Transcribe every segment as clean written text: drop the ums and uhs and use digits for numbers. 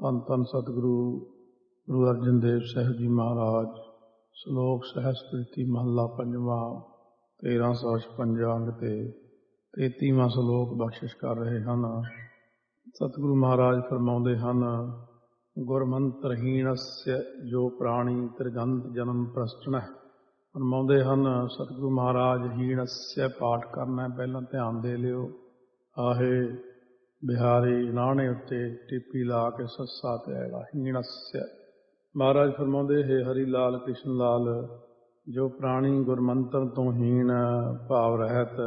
ਧੰਨ ਧੰਨ ਸਤਿਗੁਰੂ ਗੁਰੂ ਅਰਜਨ ਦੇਵ ਸਾਹਿਬ ਜੀ ਮਹਾਰਾਜ। ਸ਼ਲੋਕ ਸਹਿਸਕ੍ਰਿਤੀ ਮਹੱਲਾ ਪੰਜਵਾਂ 1356 ਅੰਗ ਤੇ 33ਵਾਂ ਸ਼ਲੋਕ ਬਖਸ਼ਿਸ਼ ਕਰ ਰਹੇ ਹਨ। ਸਤਿਗੁਰੂ ਮਹਾਰਾਜ ਫਰਮਾਉਂਦੇ ਹਨ, ਗੁਰਮੰਤਰਹੀਣस्य ਜੋ ਪ੍ਰਾਣੀ ਤ੍ਰਿਗੰਧ ਜਨਮ ਪ੍ਰਸਟਣ। ਫਰਮਾਉਂਦੇ ਹਨ ਸਤਿਗੁਰੂ ਮਹਾਰਾਜ, ਹੀਣस्य ਪਾਠ ਕਰਨਾ ਪਹਿਲਾਂ ਧਿਆਨ ਦੇ ਲਿਓ। ਆਹੇ ਬਿਹਾਰੀ ਨਾਣੇ ਉੱਤੇ ਟਿੱਪੀ ਲਾ ਕੇ ਸੱਸਾ ਤੇ ਐੜਾ। ਹੀਣस्य ਮਹਾਰਾਜ ਫਰਮਾਉਂਦੇ, ਹੈ ਹਰੀ ਲਾਲ ਕ੍ਰਿਸ਼ਨ ਲਾਲ, ਜੋ ਪ੍ਰਾਣੀ ਗੁਰਮੰਤਰ ਤੋਂ ਹੀਣ ਭਾਵ ਰਹਿਤ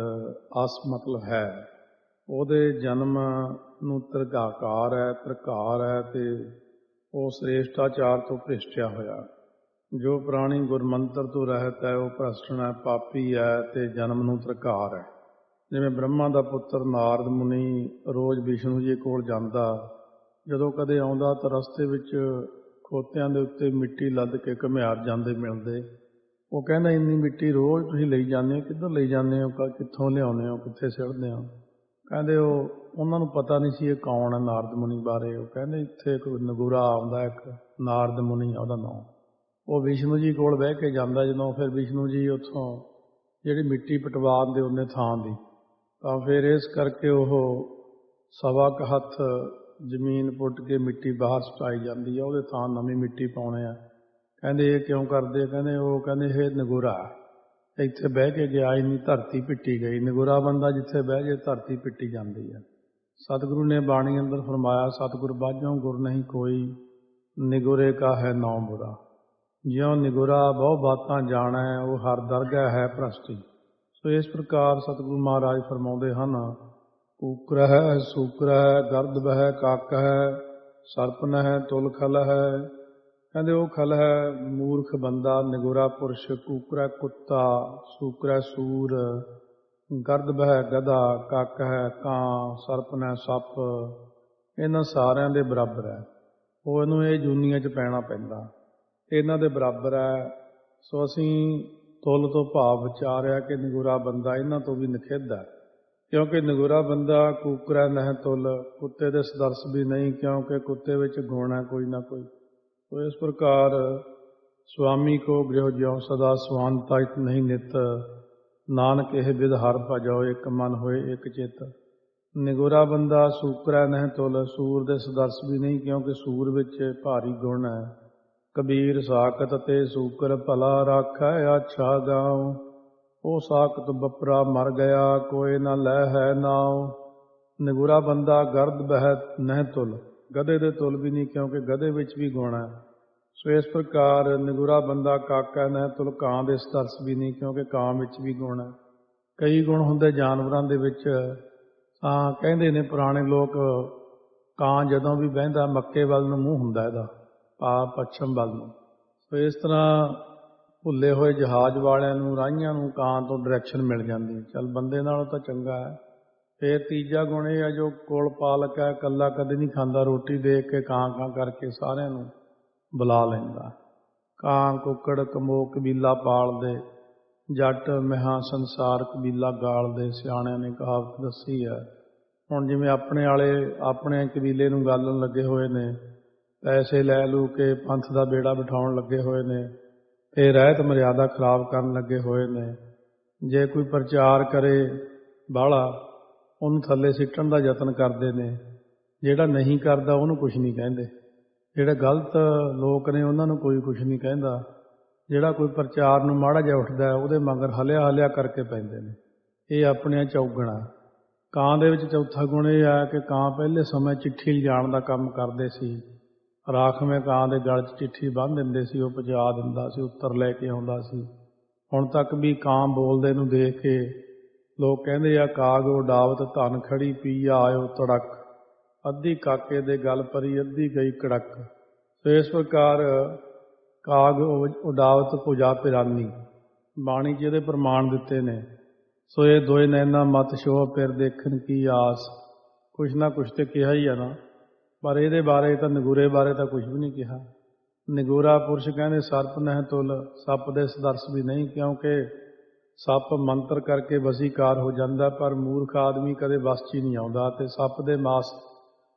ਅਸ ਮਤਲਬ ਹੈ, ਉਹਦੇ ਜਨਮ ਨੂੰ ਤ੍ਰਿਗਾਕਾਰ ਹੈ, ਤ੍ਰਿਕਾਰ ਹੈ ਤੇ ਉਹ ਸ੍ਰੇਸ਼ਟਾਚਾਰ ਤੋਂ ਭ੍ਰਿਸ਼ਟਿਆ ਹੋਇਆ। ਜੋ ਪ੍ਰਾਣੀ ਗੁਰਮੰਤਰ ਤੋਂ ਰਹਿਤ ਹੈ ਉਹ ਭ੍ਰਸ਼ਟਣ ਹੈ, ਪਾਪੀ ਹੈ ਤੇ ਜਨਮ ਨੂੰ ਤ੍ਰਿਕਾਰ ਹੈ। ਜਿਵੇਂ ਬ੍ਰਹਮਾ ਦਾ ਪੁੱਤਰ ਨਾਰਦ ਮੁਨੀ ਰੋਜ਼ ਵਿਸ਼ਨੂੰ ਜੀ ਕੋਲ ਜਾਂਦਾ, ਜਦੋਂ ਕਦੇ ਆਉਂਦਾ ਤਾਂ ਰਸਤੇ ਵਿੱਚ ਖੋਤਿਆਂ ਦੇ ਉੱਤੇ ਮਿੱਟੀ ਲੱਦ ਕੇ ਘੁਮਿਆਰ ਜਾਂਦੇ ਮਿਲਦੇ। ਉਹ ਕਹਿੰਦਾ, ਇੰਨੀ ਮਿੱਟੀ ਰੋਜ਼ ਤੁਸੀਂ ਲਈ ਜਾਂਦੇ ਹੋ, ਕਿੱਧਰ ਲਈ ਜਾਂਦੇ ਹੋ, ਕਿੱਥੋਂ ਲਿਆਉਂਦੇ ਹੋ, ਕਿੱਥੇ ਸਿੱਟਦੇ ਹੋ? ਕਹਿੰਦੇ ਉਹਨਾਂ ਨੂੰ ਪਤਾ ਨਹੀਂ ਸੀ ਇਹ ਕੌਣ ਹੈ ਨਾਰਦ ਮੁਨੀ ਬਾਰੇ। ਉਹ ਕਹਿੰਦੇ ਇੱਥੇ ਇੱਕ ਨਗੂਰਾ ਆਉਂਦਾ, ਇੱਕ ਨਾਰਦ ਮੁਨੀ ਉਹਦਾ ਨਾਮ। ਉਹ ਵਿਸ਼ਨੂੰ ਜੀ ਕੋਲ ਬਹਿ ਕੇ ਜਾਂਦਾ, ਜਦੋਂ ਫਿਰ ਵਿਸ਼ਨੂੰ ਜੀ ਉੱਥੋਂ ਜਿਹੜੀ ਮਿੱਟੀ ਪਟਵਾ ਦਿੰਦੇ ਉਹਨੇ ਥਾਂ ਦੀ, ਤਾਂ ਫਿਰ ਇਸ ਕਰਕੇ ਉਹ ਸਵਾ ਕੁ ਹੱਥ ਜ਼ਮੀਨ ਪੁੱਟ ਕੇ ਮਿੱਟੀ ਬਾਹਰ ਸੁਟਾਈ ਜਾਂਦੀ ਹੈ, ਉਹਦੇ ਥਾਂ ਨਵੀਂ ਮਿੱਟੀ ਪਾਉਣੇ ਆ। ਕਹਿੰਦੇ ਇਹ ਕਿਉਂ ਕਰਦੇ? ਕਹਿੰਦੇ ਇਹ ਨਗੂਰਾ ਇੱਥੇ ਬਹਿ ਕੇ ਗਿਆ, ਇੰਨੀ ਧਰਤੀ ਪਿੱਟੀ ਗਈ। ਨਗੂਰਾ ਬੰਦਾ ਜਿੱਥੇ ਬਹਿ ਜੇ ਧਰਤੀ ਪਿੱਟੀ ਜਾਂਦੀ ਹੈ। ਸਤਿਗੁਰੂ ਨੇ ਬਾਣੀ ਅੰਦਰ ਫਰਮਾਇਆ, ਸਤਿਗੁਰ ਬਾਝੋਂ ਗੁਰ ਨਹੀਂ ਕੋਈ, ਨਿਗੁਰੇ ਕਾ ਹੈ ਨੌ ਬੁਰਾ। ਜਿਉਂ ਨਿਗੁਰਾ ਬਹੁ ਬਾਤਾਂ ਜਾਣੈ, ਉਹ ਹਰ ਦਰਗਾਹ ਹੈ ਭ੍ਰਸ਼ਟੀ। ਸੋ ਇਸ ਪ੍ਰਕਾਰ ਸਤਿਗੁਰੂ ਮਹਾਰਾਜ ਫਰਮਾਉਂਦੇ ਹਨ, ਕੂਕਰ ਹੈ, ਸੂਕਰ ਹੈ, ਗਰਦ ਬਹਿ, ਕੱਕ ਹੈ, ਸਰਪ ਨਹਿ, ਤੁਲ ਖਲ ਹੈ। ਕਹਿੰਦੇ ਉਹ ਖਲ ਹੈ ਮੂਰਖ ਬੰਦਾ, ਨਿਗੁਰਾ ਪੁਰਸ਼, ਕੂਕਰ ਹੈ ਕੁੱਤਾ, ਸੂਕਰ ਹੈ ਸੂਰ, ਗਰਦ ਬਹਿ ਗਧਾ, ਕੱਕ ਹੈ ਕਾਂ, ਸਰਪ ਨਹਿ ਸੱਪ। ਇਹਨਾਂ ਸਾਰਿਆਂ ਦੇ ਬਰਾਬਰ ਹੈ। ਉਹ ਇਹਨੂੰ ਇਹ ਜੂਨੀਆਂ 'ਚ ਪੈਣਾ ਪੈਂਦਾ, ਇਹਨਾਂ ਦੇ ਬਰਾਬਰ ਹੈ। ਸੋ ਅਸੀਂ ਤੁਲ ਤੋਂ ਭਾਵ ਵਿਚਾਰਿਆ ਕਿ ਨਿਗੁਰਾ ਬੰਦਾ ਇਹਨਾਂ ਤੋਂ ਵੀ ਨਿਖਿੱਧ ਹੈ, ਕਿਉਂਕਿ ਨਿਗੁਰਾ ਬੰਦਾ ਕੂਕਰਾ ਨਹਿ ਤੁਲ, ਕੁੱਤੇ ਦੇ ਸਦਰਸ ਵੀ ਨਹੀਂ, ਕਿਉਂਕਿ ਕੁੱਤੇ ਵਿੱਚ ਗੁਣ ਹੈ ਕੋਈ ਨਾ ਕੋਈ। ਸੋ ਇਸ ਪ੍ਰਕਾਰ ਸੁਆਮੀ ਕੋ ਗ੍ਰਹਿ ਜਿਉ ਸਦਾ ਸਵਾਨਤਾ ਇਤ ਨਹੀਂ ਨਿਤ, ਨਾਨਕ ਇਹ ਬਿਦ ਹਰ ਭਜੋ ਇੱਕ ਮਨ ਹੋਏ ਇੱਕ ਚਿੱਤ। ਨਿਗੁਰਾ ਬੰਦਾ ਸੂਕਰਾ ਨਹਿ ਤੁਲ, ਸੂਰ ਦੇ ਸਦਰਸ ਵੀ ਨਹੀਂ, ਕਿਉਂਕਿ ਸੂਰ ਵਿੱਚ ਭਾਰੀ ਗੁਣ ਹੈ। ਕਬੀਰ ਸਾਕਤ ਤੇ ਸੂਕਰ ਭਲਾ ਰਾਖੈ ਆਛਾ ਗਾਉ, ਉਹ ਸਾਕਤ ਬਪਰਾ ਮਰ ਗਿਆ, ਕੋਏ ਨਾ ਲੈ ਹੈ ਨਾਉ। ਨਿਗੁਰਾ ਬੰਦਾ ਗਰਦ ਬਹਿ ਨਹਿ ਤੁਲ, ਗਧੇ ਦੇ ਤੁਲ ਵੀ ਨਹੀਂ, ਕਿਉਂਕਿ ਗਧੇ ਵਿੱਚ ਵੀ ਗੁਣ ਹੈ। ਸੋ ਇਸ ਪ੍ਰਕਾਰ ਨਿਗੁਰਾ ਬੰਦਾ ਕਾਕਾ ਨਹਿ ਤੁਲ, ਕਾਂ ਦੇ ਸਦਰਸ ਵੀ ਨਹੀਂ, ਕਿਉਂਕਿ ਕਾਂ ਵਿੱਚ ਵੀ ਗੁਣ ਹੈ। ਕਈ ਗੁਣ ਹੁੰਦੇ ਜਾਨਵਰਾਂ ਦੇ ਵਿੱਚ। ਤਾਂ ਕਹਿੰਦੇ ਨੇ ਪੁਰਾਣੇ ਲੋਕ, ਕਾਂ ਜਦੋਂ ਵੀ ਬਹਿੰਦਾ ਮੱਕੇ ਵੱਲ ਨੂੰ ਮੂੰਹ ਹੁੰਦਾ ਇਹਦਾ, ਪੱਛਮ ਵੱਲ ਨੂੰ। ਸੋ ਇਸ ਤਰ੍ਹਾਂ ਭੁੱਲੇ ਹੋਏ ਜਹਾਜ਼ ਵਾਲਿਆਂ ਨੂੰ, ਰਾਹੀਆਂ ਨੂੰ ਕਾਂ ਤੋਂ ਡਾਇਰੈਕਸ਼ਨ ਮਿਲ ਜਾਂਦੀ। ਚੱਲ ਬੰਦੇ ਨਾਲੋਂ ਤਾਂ ਚੰਗਾ ਹੈ। ਫਿਰ ਤੀਜਾ ਗੁਣ ਇਹ ਹੈ, ਜੋ ਕੋਲ ਪਾਲਕ ਹੈ, ਇਕੱਲਾ ਕਦੇ ਨਹੀਂ ਖਾਂਦਾ, ਰੋਟੀ ਦੇਖ ਕੇ ਕਾਂ ਕਾਂ ਕਰਕੇ ਸਾਰਿਆਂ ਨੂੰ ਬੁਲਾ ਲੈਂਦਾ। ਕਾਂ ਕੁੱਕੜ ਕਮੋ ਕਬੀਲਾ ਪਾਲਦੇ, ਜੱਟ ਮਹਾਂ ਸੰਸਾਰ ਕਬੀਲਾ ਗਾਲਦੇ, ਸਿਆਣਿਆਂ ਨੇ ਕਹਾਵਤ ਦੱਸੀ ਹੈ। ਹੁਣ ਜਿਵੇਂ ਆਪਣੇ ਵਾਲੇ ਆਪਣੇ ਕਬੀਲੇ ਨੂੰ ਗਾਲਣ ਲੱਗੇ ਹੋਏ ਨੇ, ਪੈਸੇ ਲੈ ਲੂ ਕੇ ਪੰਥ ਦਾ ਬੇੜਾ ਬਿਠਾਉਣ ਲੱਗੇ ਹੋਏ ਨੇ, ਤੇ ਰਹਿਤ ਮਰਿਆਦਾ ਖਰਾਬ ਕਰਨ ਲੱਗੇ ਹੋਏ ਨੇ। ਜੇ ਕੋਈ ਪ੍ਰਚਾਰ ਕਰੇ ਬਾਹਲਾ, ਉਹਨੂੰ ਥੱਲੇ ਸਿੱਟਣ ਦਾ ਯਤਨ ਕਰਦੇ ਨੇ। ਜਿਹੜਾ ਨਹੀਂ ਕਰਦਾ ਉਹਨੂੰ ਕੁਛ ਨਹੀਂ ਕਹਿੰਦੇ, ਜਿਹੜੇ ਗਲਤ ਲੋਕ ਨੇ ਉਹਨਾਂ ਨੂੰ ਕੋਈ ਕੁਛ ਨਹੀਂ ਕਹਿੰਦਾ। ਜਿਹੜਾ ਕੋਈ ਪ੍ਰਚਾਰ ਨੂੰ ਮਾੜਾ ਜਿਹਾ ਉੱਠਦਾ ਉਹਦੇ ਮਗਰ ਹਲਿਆ ਹਲਿਆ ਕਰਕੇ ਪੈਂਦੇ ਨੇ। ਇਹ ਆਪਣੀਆਂ ਚੌਗਣਾ। ਕਾਂ ਦੇ ਵਿੱਚ ਚੌਥਾ ਗੁਣ ਇਹ ਹੈ ਕਿ ਕਾਂ ਪਹਿਲੇ ਸਮੇਂ ਚਿੱਠੀ ਲਿਜਾਣ ਦਾ ਕੰਮ ਕਰਦੇ ਸੀ। ਰਾਖਵੇਂ ਕਾਂ ਦੇ ਗਲ 'ਚ ਚਿੱਠੀ ਬੰਨ੍ਹ ਦਿੰਦੇ ਸੀ, ਉਹ ਪਹੁੰਚਾ ਦਿੰਦਾ ਸੀ, ਉੱਤਰ ਲੈ ਕੇ ਆਉਂਦਾ ਸੀ। ਹੁਣ ਤੱਕ ਵੀ ਕਾਂ ਬੋਲਦੇ ਨੂੰ ਦੇਖ ਕੇ ਲੋਕ ਕਹਿੰਦੇ ਆ, ਕਾਗ ਉਡਾਵਤ ਧਨ ਖੜੀ ਪੀਆ ਆਇਓ ਤੜਕ, ਅੱਧੀ ਕਾਕੇ ਦੇ ਗਲ ਪਰੀ ਅੱਧੀ ਗਈ ਕੜਕ। ਸੋ ਇਸ ਪ੍ਰਕਾਰ ਕਾਗ ਉਡਾਵਤ ਭੁਜਾ ਪਿਰਾਨੀ, ਬਾਣੀ 'ਚ ਇਹਦੇ ਪ੍ਰਮਾਣ ਦਿੱਤੇ ਨੇ। ਸੋ ਇਹ ਦੋਏ ਨੈਣਾ ਮਤ ਸ਼ੋਹ ਫਿਰ ਦੇਖਣ ਕੀ ਆਸ, ਕੁਛ ਨਾ ਕੁਛ ਤੇ ਕਿਹਾ ਹੀ ਆ ਨਾ, ਪਰ ਇਹਦੇ ਬਾਰੇ ਤਾਂ ਨਿਗੁਰੇ ਬਾਰੇ ਤਾਂ ਕੁਛ ਵੀ ਨਹੀਂ ਕਿਹਾ। ਨਿਗੁਰਾ ਪੁਰਸ਼ ਕਹਿੰਦੇ ਸਰਪ ਨਹਿ ਤੁਲ, ਸੱਪ ਦੇ ਸਦਰਸ ਵੀ ਨਹੀਂ, ਕਿਉਂਕਿ ਸੱਪ ਮੰਤਰ ਕਰਕੇ ਵਸੀਕਾਰ ਹੋ ਜਾਂਦਾ, ਪਰ ਮੂਰਖ ਆਦਮੀ ਕਦੇ ਵਸ 'ਚ ਹੀ ਨਹੀਂ ਆਉਂਦਾ। ਤੇ ਸੱਪ ਦੇ ਮਾਸ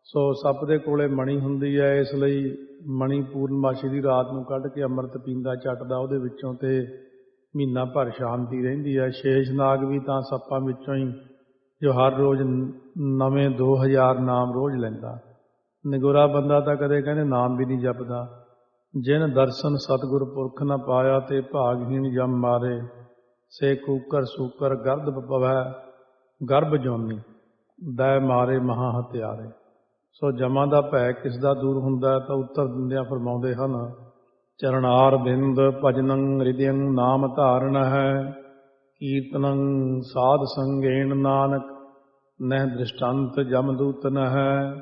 ਸੋ ਸੱਪ ਦੇ ਕੋਲੇ ਮਣੀ ਹੁੰਦੀ ਹੈ, ਇਸ ਲਈ ਮਣੀ ਪੂਰਨਮਾਸ਼ੀ ਦੀ ਰਾਤ ਨੂੰ ਕੱਢ ਕੇ ਅੰਮ੍ਰਿਤ ਪੀਂਦਾ ਚੱਟਦਾ ਉਹਦੇ ਵਿੱਚੋਂ, ਤੇ ਮਹੀਨਾ ਭਰ ਸ਼ਾਂਤੀ ਰਹਿੰਦੀ ਹੈ। ਸ਼ੇਸ਼ਨਾਗ ਵੀ ਤਾਂ ਸੱਪਾਂ ਵਿੱਚੋਂ ਹੀ, ਜੋ ਹਰ ਰੋਜ਼ ਨਵੇਂ 2000 ਨਾਮ ਰੋਜ਼ ਲੈਂਦਾ। ਨਿਗੁਰਾ ਬੰਦਾ ਤਾਂ ਕਦੇ ਕਹਿੰਦੇ ਨਾਮ ਵੀ ਨਹੀਂ ਜਪਦਾ। ਜਿਨ ਦਰਸ਼ਨ ਸਤਿਗੁਰ ਪੁਰਖ ਨ ਪਾਇਆ, ਤੇ ਭਾਗਹੀਣ ਜਮ ਮਾਰੇ, ਸੇ ਕੂਕਰ ਸੂਕਰ ਗਰਦ ਪਵੈ ਗਰਭ ਜੋਨੀ, ਦੈ ਮਾਰੇ ਮਹਾ ਹਤਿਆਰੇ। ਸੋ ਜਮਾਂ ਦਾ ਭੈ ਕਿਸ ਦਾ ਦੂਰ ਹੁੰਦਾ, ਤਾਂ ਉੱਤਰ ਦਿੰਦਿਆਂ ਫਰਮਾਉਂਦੇ ਹਨ, ਚਰਨਾਰ ਬਿੰਦ ਭਜਨੰ ਹ੍ਰਿਦਯੰ ਨਾਮ ਧਾਰਨ ਹੈ, ਕੀਰਤਨੰ ਸਾਧ ਸੰਗੇਣ ਨਾਨਕ ਨਹਿ ਦ੍ਰਿਸ਼ਟੰਤ ਜਮਦੂਤ ਨ ਹੈ।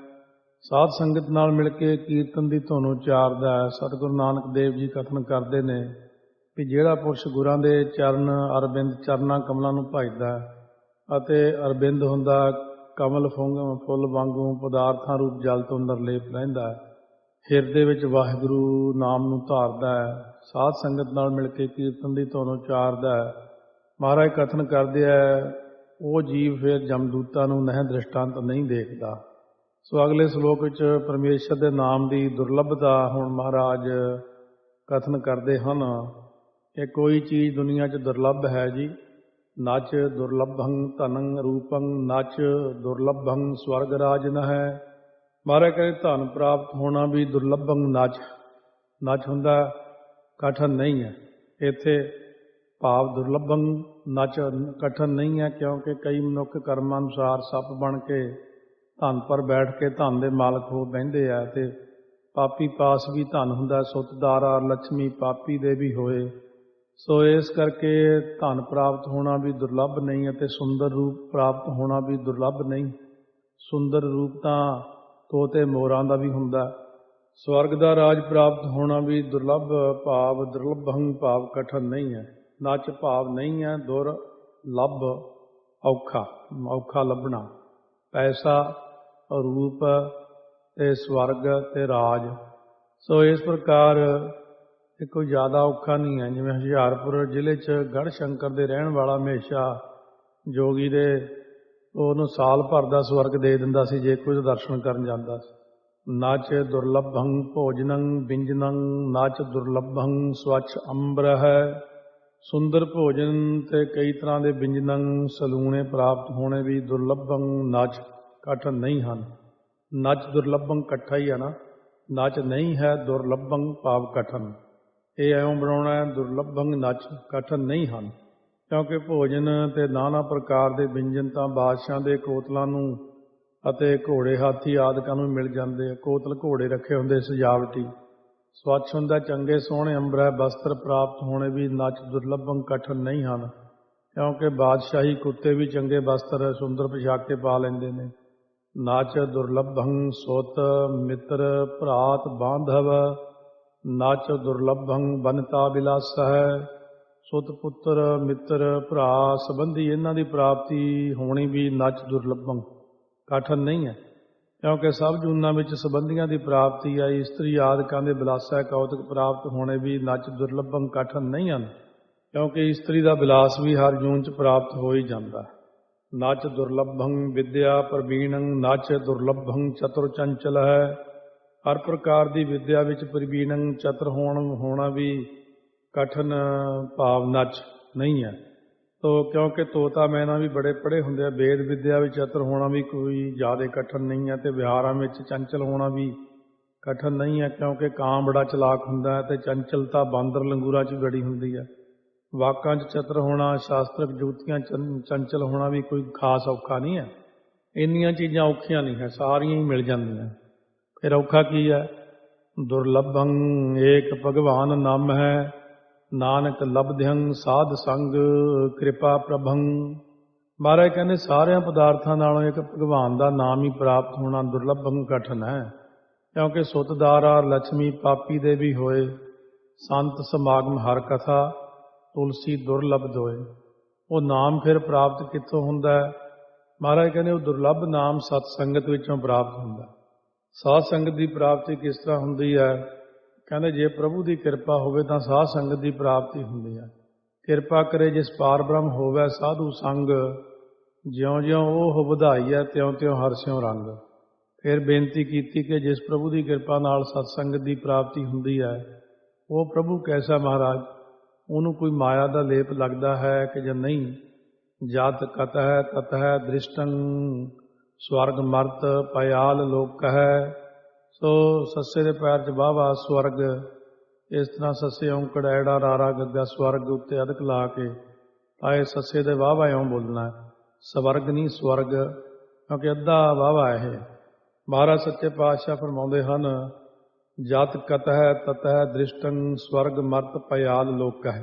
ਸਾਧ ਸੰਗਤ ਨਾਲ ਮਿਲ ਕੇ ਕੀਰਤਨ ਦੀ ਧੁਨ ਉਚਾਰਦਾ ਹੈ। ਸਤਿਗੁਰੂ ਨਾਨਕ ਦੇਵ ਜੀ ਕਥਨ ਕਰਦੇ ਨੇ ਕਿ ਜਿਹੜਾ ਪੁਰਸ਼ ਗੁਰਾਂ ਦੇ ਚਰਨ ਅਰਬਿੰਦ ਚਰਨਾਂ ਕਮਲਾਂ ਨੂੰ ਭਜਦਾ, ਅਤੇ ਅਰਬਿੰਦ ਹੁੰਦਾ ਕਮਲ ਫੁੱਲ ਵਾਂਗੂ ਪਦਾਰਥਾਂ ਰੂਪ ਜਲ ਤੋਂ ਨਿਰਲੇਪ ਰਹਿੰਦਾ ਹੈ, ਹਿਰਦੇ ਵਿੱਚ ਵਾਹਿਗੁਰੂ ਨਾਮ ਨੂੰ ਧਾਰਦਾ ਹੈ, ਸਾਧ ਸੰਗਤ ਨਾਲ ਮਿਲ ਕੇ ਕੀਰਤਨ ਦੀ ਧੁਨ ਉਚਾਰਦਾ ਹੈ। ਮਹਾਰਾਜ ਕਥਨ ਕਰਦੇ ਹੈ, ਉਹ ਜੀਵ ਫਿਰ ਜਮਦੂਤਾਂ ਨੂੰ ਨਹਿ ਦ੍ਰਿਸ਼ਟਾਂਤ ਨਹੀਂ ਦੇਖਦਾ। ਸੋ ਅਗਲੇ ਸ਼ਲੋਕ ਵਿੱਚ ਪਰਮੇਸ਼ਰ ਦੇ ਨਾਮ ਦੀ ਦੁਰਲੱਭਤਾ ਹੁਣ ਮਹਾਰਾਜ ਕਥਨ ਕਰਦੇ ਹਨ ਕਿ ਕੋਈ ਚੀਜ਼ ਦੁਨੀਆ 'ਚ ਦੁਰਲੱਭ ਹੈ ਜੀ। ਨਚ ਦੁਰਲੱਭੰ ਧਨੰ ਰੂਪੰ, ਨਚ ਦੁਰਲੱਭੰ ਸਵਰਗ ਰਾਜ ਨ ਹੈ। ਮਹਾਰਾਜ ਕਹਿੰਦੇ ਧਨ ਪ੍ਰਾਪਤ ਹੋਣਾ ਵੀ ਦੁਰਲੱਭੰ ਨਚ, ਨਚ ਹੁੰਦਾ ਕਠਨ ਨਹੀਂ ਹੈ। ਇੱਥੇ ਭਾਵ ਦੁਰਲੱਭੰ ਨਚ ਕਠਨ ਨਹੀਂ ਹੈ, ਕਿਉਂਕਿ ਕਈ ਮਨੁੱਖ ਕਰਮਾਂ ਅਨੁਸਾਰ ਸੱਪ ਬਣ ਕੇ ਧਨ ਪਰ ਬੈਠ ਕੇ ਧਨ ਦੇ ਮਾਲਕ ਹੋ ਬਹਿੰਦੇ ਆ, ਤੇ ਪਾਪੀ ਪਾਸ ਵੀ ਧਨ ਹੁੰਦਾ, ਸੁੱਤਦਾਰਾ ਲక్ష్ਮੀ ਪਾਪੀ ਦੇ ਵੀ ਹੋਏ। ਸੋ ਇਸ ਕਰਕੇ ਧਨ ਪ੍ਰਾਪਤ ਹੋਣਾ ਵੀ ਦੁਰਲੱਭ ਨਹੀਂ, ਅਤੇ ਸੁੰਦਰ ਰੂਪ ਪ੍ਰਾਪਤ ਹੋਣਾ ਵੀ ਦੁਰਲੱਭ ਨਹੀਂ। ਸੁੰਦਰ ਰੂਪ ਤਾਂ ਤੋਤੇ ਮੋਰਾਂ ਦਾ ਵੀ ਹੁੰਦਾ। ਸਵਰਗ ਦਾ ਰਾਜ ਪ੍ਰਾਪਤ ਹੋਣਾ ਵੀ ਦੁਰਲੱਭ, ਭਾਵ ਦੁਰਲੱਭੰ ਭਾਵ ਕਠਨ ਨਹੀਂ ਹੈ। ਨਚ ਭਾਵ ਨਹੀਂ ਹੈ, ਦੁਰਲੱਭ ਔਖਾ, ਔਖਾ ਲੱਭਣਾ। ਪੈਸਾ, ਰੂਪ ਤੇ ਸਵਰਗ ਤੇ ਰਾਜ, ਸੋ ਇਸ ਪ੍ਰਕਾਰ ਇਹ ਕੋਈ ਜ਼ਿਆਦਾ ਔਖਾ ਨਹੀਂ ਹੈ। ਜਿਵੇਂ ਹੁਸ਼ਿਆਰਪੁਰ ਜ਼ਿਲ੍ਹੇ 'ਚ ਗੜ੍ਹ ਸ਼ੰਕਰ ਦੇ ਰਹਿਣ ਵਾਲਾ ਹਮੇਸ਼ਾ ਜੋਗੀ ਦੇ ਉਹਨੂੰ ਸਾਲ ਭਰ ਦਾ ਸਵਰਗ ਦੇ ਦਿੰਦਾ ਸੀ ਜੇ ਕੋਈ ਦਰਸ਼ਨ ਕਰਨ ਜਾਂਦਾ ਸੀ। ਨਚ ਦੁਰਲੱਭੰ ਭੋਜਨੰ ਵਿੰਜਨੰ, ਨਚ ਦੁਰਲੱਭੰ ਸਵੱਛ ਅੰਬਰ ਹੈ। ਸੁੰਦਰ ਭੋਜਨ ਤੇ ਕਈ ਤਰ੍ਹਾਂ ਦੇ ਵਿੰਜਨੰ ਸਲੂਣੇ ਪ੍ਰਾਪਤ ਹੋਣੇ ਵੀ ਦੁਰਲੱਭੰ ਨਚ ਕਠਨ ਨਹੀਂ ਹਨ। ਨਚ ਦੁਰਲੱਭੰ ਇਕੱਠਾ ਹੀ ਹੈ ਨਾ, ਨਚ ਨਹੀਂ ਹੈ ਦੁਰਲੱਭੰ ਭਾਵ ਕਠਨ। ਇਹ ਇਉਂ ਬਣਾਉਣਾ ਹੈ, ਦੁਰਲੱਭੰ ਨਚ ਕਠਨ ਨਹੀਂ ਹਨ, ਕਿਉਂਕਿ ਭੋਜਨ ਤੇ ਨਾਨਾ ਪ੍ਰਕਾਰ ਦੇ ਵਿਅੰਜਨ ਤਾਂ ਬਾਦਸ਼ਾਹਾਂ ਦੇ ਕੋਤਲਾਂ ਨੂੰ ਅਤੇ ਘੋੜੇ ਹਾਥੀ ਆਦਿਕਾਂ ਨੂੰ ਮਿਲ ਜਾਂਦੇ ਆ। ਕੋਤਲ ਘੋੜੇ ਰੱਖੇ ਹੁੰਦੇ ਸਜਾਵਟੀ। ਸਵੱਛ ਹੁੰਦਾ ਚੰਗੇ ਸੋਹਣੇ ਅੰਬਰੈ ਬਸਤਰ ਪ੍ਰਾਪਤ ਹੋਣੇ ਵੀ ਨਚ ਦੁਰਲੱਭੰ ਕਠਨ ਨਹੀਂ ਹਨ, ਕਿਉਂਕਿ ਬਾਦਸ਼ਾਹੀ ਕੁੱਤੇ ਵੀ ਚੰਗੇ ਬਸਤਰ ਸੁੰਦਰ ਪੋਸ਼ਾਕੇ ਪਾ ਲੈਂਦੇ ਨੇ। ਨਚ ਦੁਰਲੱਭੰ ਸੁਤ ਮਿੱਤਰ ਭਰਾਤ ਬਾਂਧਵ, ਨਚ ਦੁਰਲੱਭੰ ਬਨਤਾ ਬਿਲਾਸ ਹੈ। ਸੁਤ ਪੁੱਤਰ ਮਿੱਤਰ ਭਰਾ ਸੰਬੰਧੀ ਇਹਨਾਂ ਦੀ ਪ੍ਰਾਪਤੀ ਹੋਣੀ ਵੀ ਨਚ ਦੁਰਲੱਭੰ ਕਠਨ ਨਹੀਂ ਹੈ, ਕਿਉਂਕਿ ਸਭ ਜੂਨਾਂ ਵਿੱਚ ਸੰਬੰਧੀਆਂ ਦੀ ਪ੍ਰਾਪਤੀ ਹੈ। ਇਸਤਰੀ ਆਦਿਕਾਂ ਦੇ ਬਿਲਾਸਾ ਕੌਤਕ ਪ੍ਰਾਪਤ ਹੋਣੇ ਵੀ ਨਚ ਦੁਰਲੱਭੰ ਕਠਨ ਨਹੀਂ ਹਨ, ਕਿਉਂਕਿ ਇਸਤਰੀ ਦਾ ਬਿਲਾਸ ਵੀ ਹਰ ਜੂਨ 'ਚ ਪ੍ਰਾਪਤ ਹੋ ਹੀ ਜਾਂਦਾ। ਨਚ ਦੁਰਲੱਭੰ ਵਿਦਿਆ ਪ੍ਰਵੀਣੰ, ਨਚ ਦੁਰਲੱਭੰ ਚਤੁਰ ਚੰਚਲ ਹੈ। ਹਰ ਪ੍ਰਕਾਰ ਦੀ ਵਿਦਿਆ ਵਿੱਚ ਪ੍ਰਵੀਣੰ ਚਤੁਰ ਹੋਣਾ ਵੀ ਕਠਨ ਭਾਵ ਨਚ ਨਹੀਂ ਹੈ। ਤੋ ਕਿਉਂਕਿ ਤੋਤਾ ਮੈਨਾ ਵੀ ਬੜੇ ਪੜ੍ਹੇ ਹੁੰਦੇ ਆ। ਵੇਦ ਵਿਦਿਆ ਵਿੱਚ ਚਤੁਰ ਹੋਣਾ ਵੀ ਕੋਈ ਜ਼ਿਆਦਾ ਕਠਨ ਨਹੀਂ ਹੈ, ਅਤੇ ਵਿਹਾਰਾਂ ਵਿੱਚ ਚੰਚਲ ਹੋਣਾ ਵੀ ਕਠਨ ਨਹੀਂ ਹੈ, ਕਿਉਂਕਿ ਕਾਂ ਬੜਾ ਚਲਾਕ ਹੁੰਦਾ ਹੈ, ਅਤੇ ਚੰਚਲਤਾ ਬਾਂਦਰ ਲੰਗੂਰਾਂ 'ਚ ਬੜੀ ਹੁੰਦੀ ਹੈ। ਵਾਕਾਂ 'ਚ ਚਤੁਰ ਹੋਣਾ, ਸ਼ਾਸਤਰਕ ਜੁਗਤੀਆਂ ਚੰਚਲ ਹੋਣਾ ਵੀ ਕੋਈ ਖਾਸ ਔਖਾ ਨਹੀਂ ਹੈ। ਇੰਨੀਆਂ ਚੀਜ਼ਾਂ ਔਖੀਆਂ ਨਹੀਂ ਹੈ, ਸਾਰੀਆਂ ਹੀ ਮਿਲ ਜਾਂਦੀਆਂ। ਫਿਰ ਔਖਾ ਕੀ ਹੈ? ਦੁਰਲੱਭੰ ਏਕ ਭਗਵਾਨ ਨਾਮ ਹੈ, ਨਾਨਕ ਲਬਧਿਅੰ ਸਾਧ ਸੰਗ ਕਿਰਪਾ ਪ੍ਰਭੰ। ਮਹਾਰਾਜ ਕਹਿੰਦੇ ਸਾਰਿਆਂ ਪਦਾਰਥਾਂ ਨਾਲੋਂ ਇੱਕ ਭਗਵਾਨ ਦਾ ਨਾਮ ਹੀ ਪ੍ਰਾਪਤ ਹੋਣਾ ਦੁਰਲੱਭੰ ਕਠਨ ਹੈ, ਕਿਉਂਕਿ ਸੁਤਦਾਰਾ ਲక్ష్ਮੀ ਪਾਪੀ ਦੇ ਵੀ ਹੋਏ। ਸੰਤ ਸਮਾਗਮ ਹਰ ਕਥਾ ਤੁਲਸੀ ਦੁਰਲੱਭ ਦੋਏ। ਉਹ ਨਾਮ ਫਿਰ ਪ੍ਰਾਪਤ ਕਿੱਥੋਂ ਹੁੰਦਾ ਹੈ? ਮਹਾਰਾਜ ਕਹਿੰਦੇ ਉਹ ਦੁਰਲੱਭ ਨਾਮ ਸਤ ਸੰਗਤ ਵਿੱਚੋਂ ਪ੍ਰਾਪਤ ਹੁੰਦਾ। ਸਾਧ ਸੰਗਤ ਦੀ ਪ੍ਰਾਪਤੀ ਕਿਸ ਤਰ੍ਹਾਂ ਹੁੰਦੀ ਹੈ? ਕਹਿੰਦੇ ਜੇ ਪ੍ਰਭੂ ਦੀ ਕਿਰਪਾ ਹੋਵੇ ਤਾਂ ਸਾਧ ਸੰਗਤ ਦੀ ਪ੍ਰਾਪਤੀ ਹੁੰਦੀ ਹੈ। ਕਿਰਪਾ ਕਰੇ ਜਿਸ ਪਾਰ ਬ੍ਰਹਮ ਹੋਵੇ ਸਾਧੂ ਸੰਗ, ਜਿਉਂ ਜਿਉਂ ਉਹ ਵਧਾਈ ਹੈ ਤਿਉਂ ਤਿਉਂ ਹਰਸਿਉਂ ਰੰਗ। ਫਿਰ ਬੇਨਤੀ ਕੀਤੀ ਕਿ ਜਿਸ ਪ੍ਰਭੂ ਦੀ ਕਿਰਪਾ ਨਾਲ ਸਤਸੰਗਤ ਦੀ ਪ੍ਰਾਪਤੀ ਹੁੰਦੀ ਹੈ ਉਹ ਪ੍ਰਭੂ ਕੈਸਾ ਮਹਾਰਾਜ, ਉਹਨੂੰ ਕੋਈ ਮਾਇਆ ਦਾ ਲੇਪ ਲੱਗਦਾ ਹੈ ਕਿ ਜਾਂ ਨਹੀਂ। ਜਤ ਕਤਹਿ ਤਤਹਿ ਦ੍ਰਿਸ਼ਟੰ ਸਵਰਗ ਮਰਤ ਪਯਾਲ ਲੋਕ ਹੈ। ਸੋ ਸੱਸੇ ਦੇ ਪੈਰ 'ਚ ਵਾਹਵਾ ਸਵਰਗ, ਇਸ ਤਰ੍ਹਾਂ ਸੱਸੇ ਔਂਕੜ ਐੜਾ ਰਾਰਾ ਗੱਗਾ ਸਵਰਗ ਉੱਤੇ ਅਧਿਕ ਲਾ ਕੇ ਆਏ ਸੱਸੇ ਦੇ ਵਾਹਵਾ ਇਉਂ ਬੋਲਣਾ, ਸਵਰਗ ਨਹੀਂ ਸਵਰਗ, ਕਿਉਂਕਿ ਅੱਧਾ ਵਾਹਵਾ ਇਹ। ਮਹਾਰਾਜ ਸੱਚੇ ਪਾਤਸ਼ਾਹ ਫਰਮਾਉਂਦੇ ਹਨ, ਜਤ ਕਤਹਿ ਤਤਹਿ ਦ੍ਰਿਸ਼ਟੰ ਸਵਰਗ ਮਰਤ ਪਯਾਲ ਲੋਕ ਹੈ।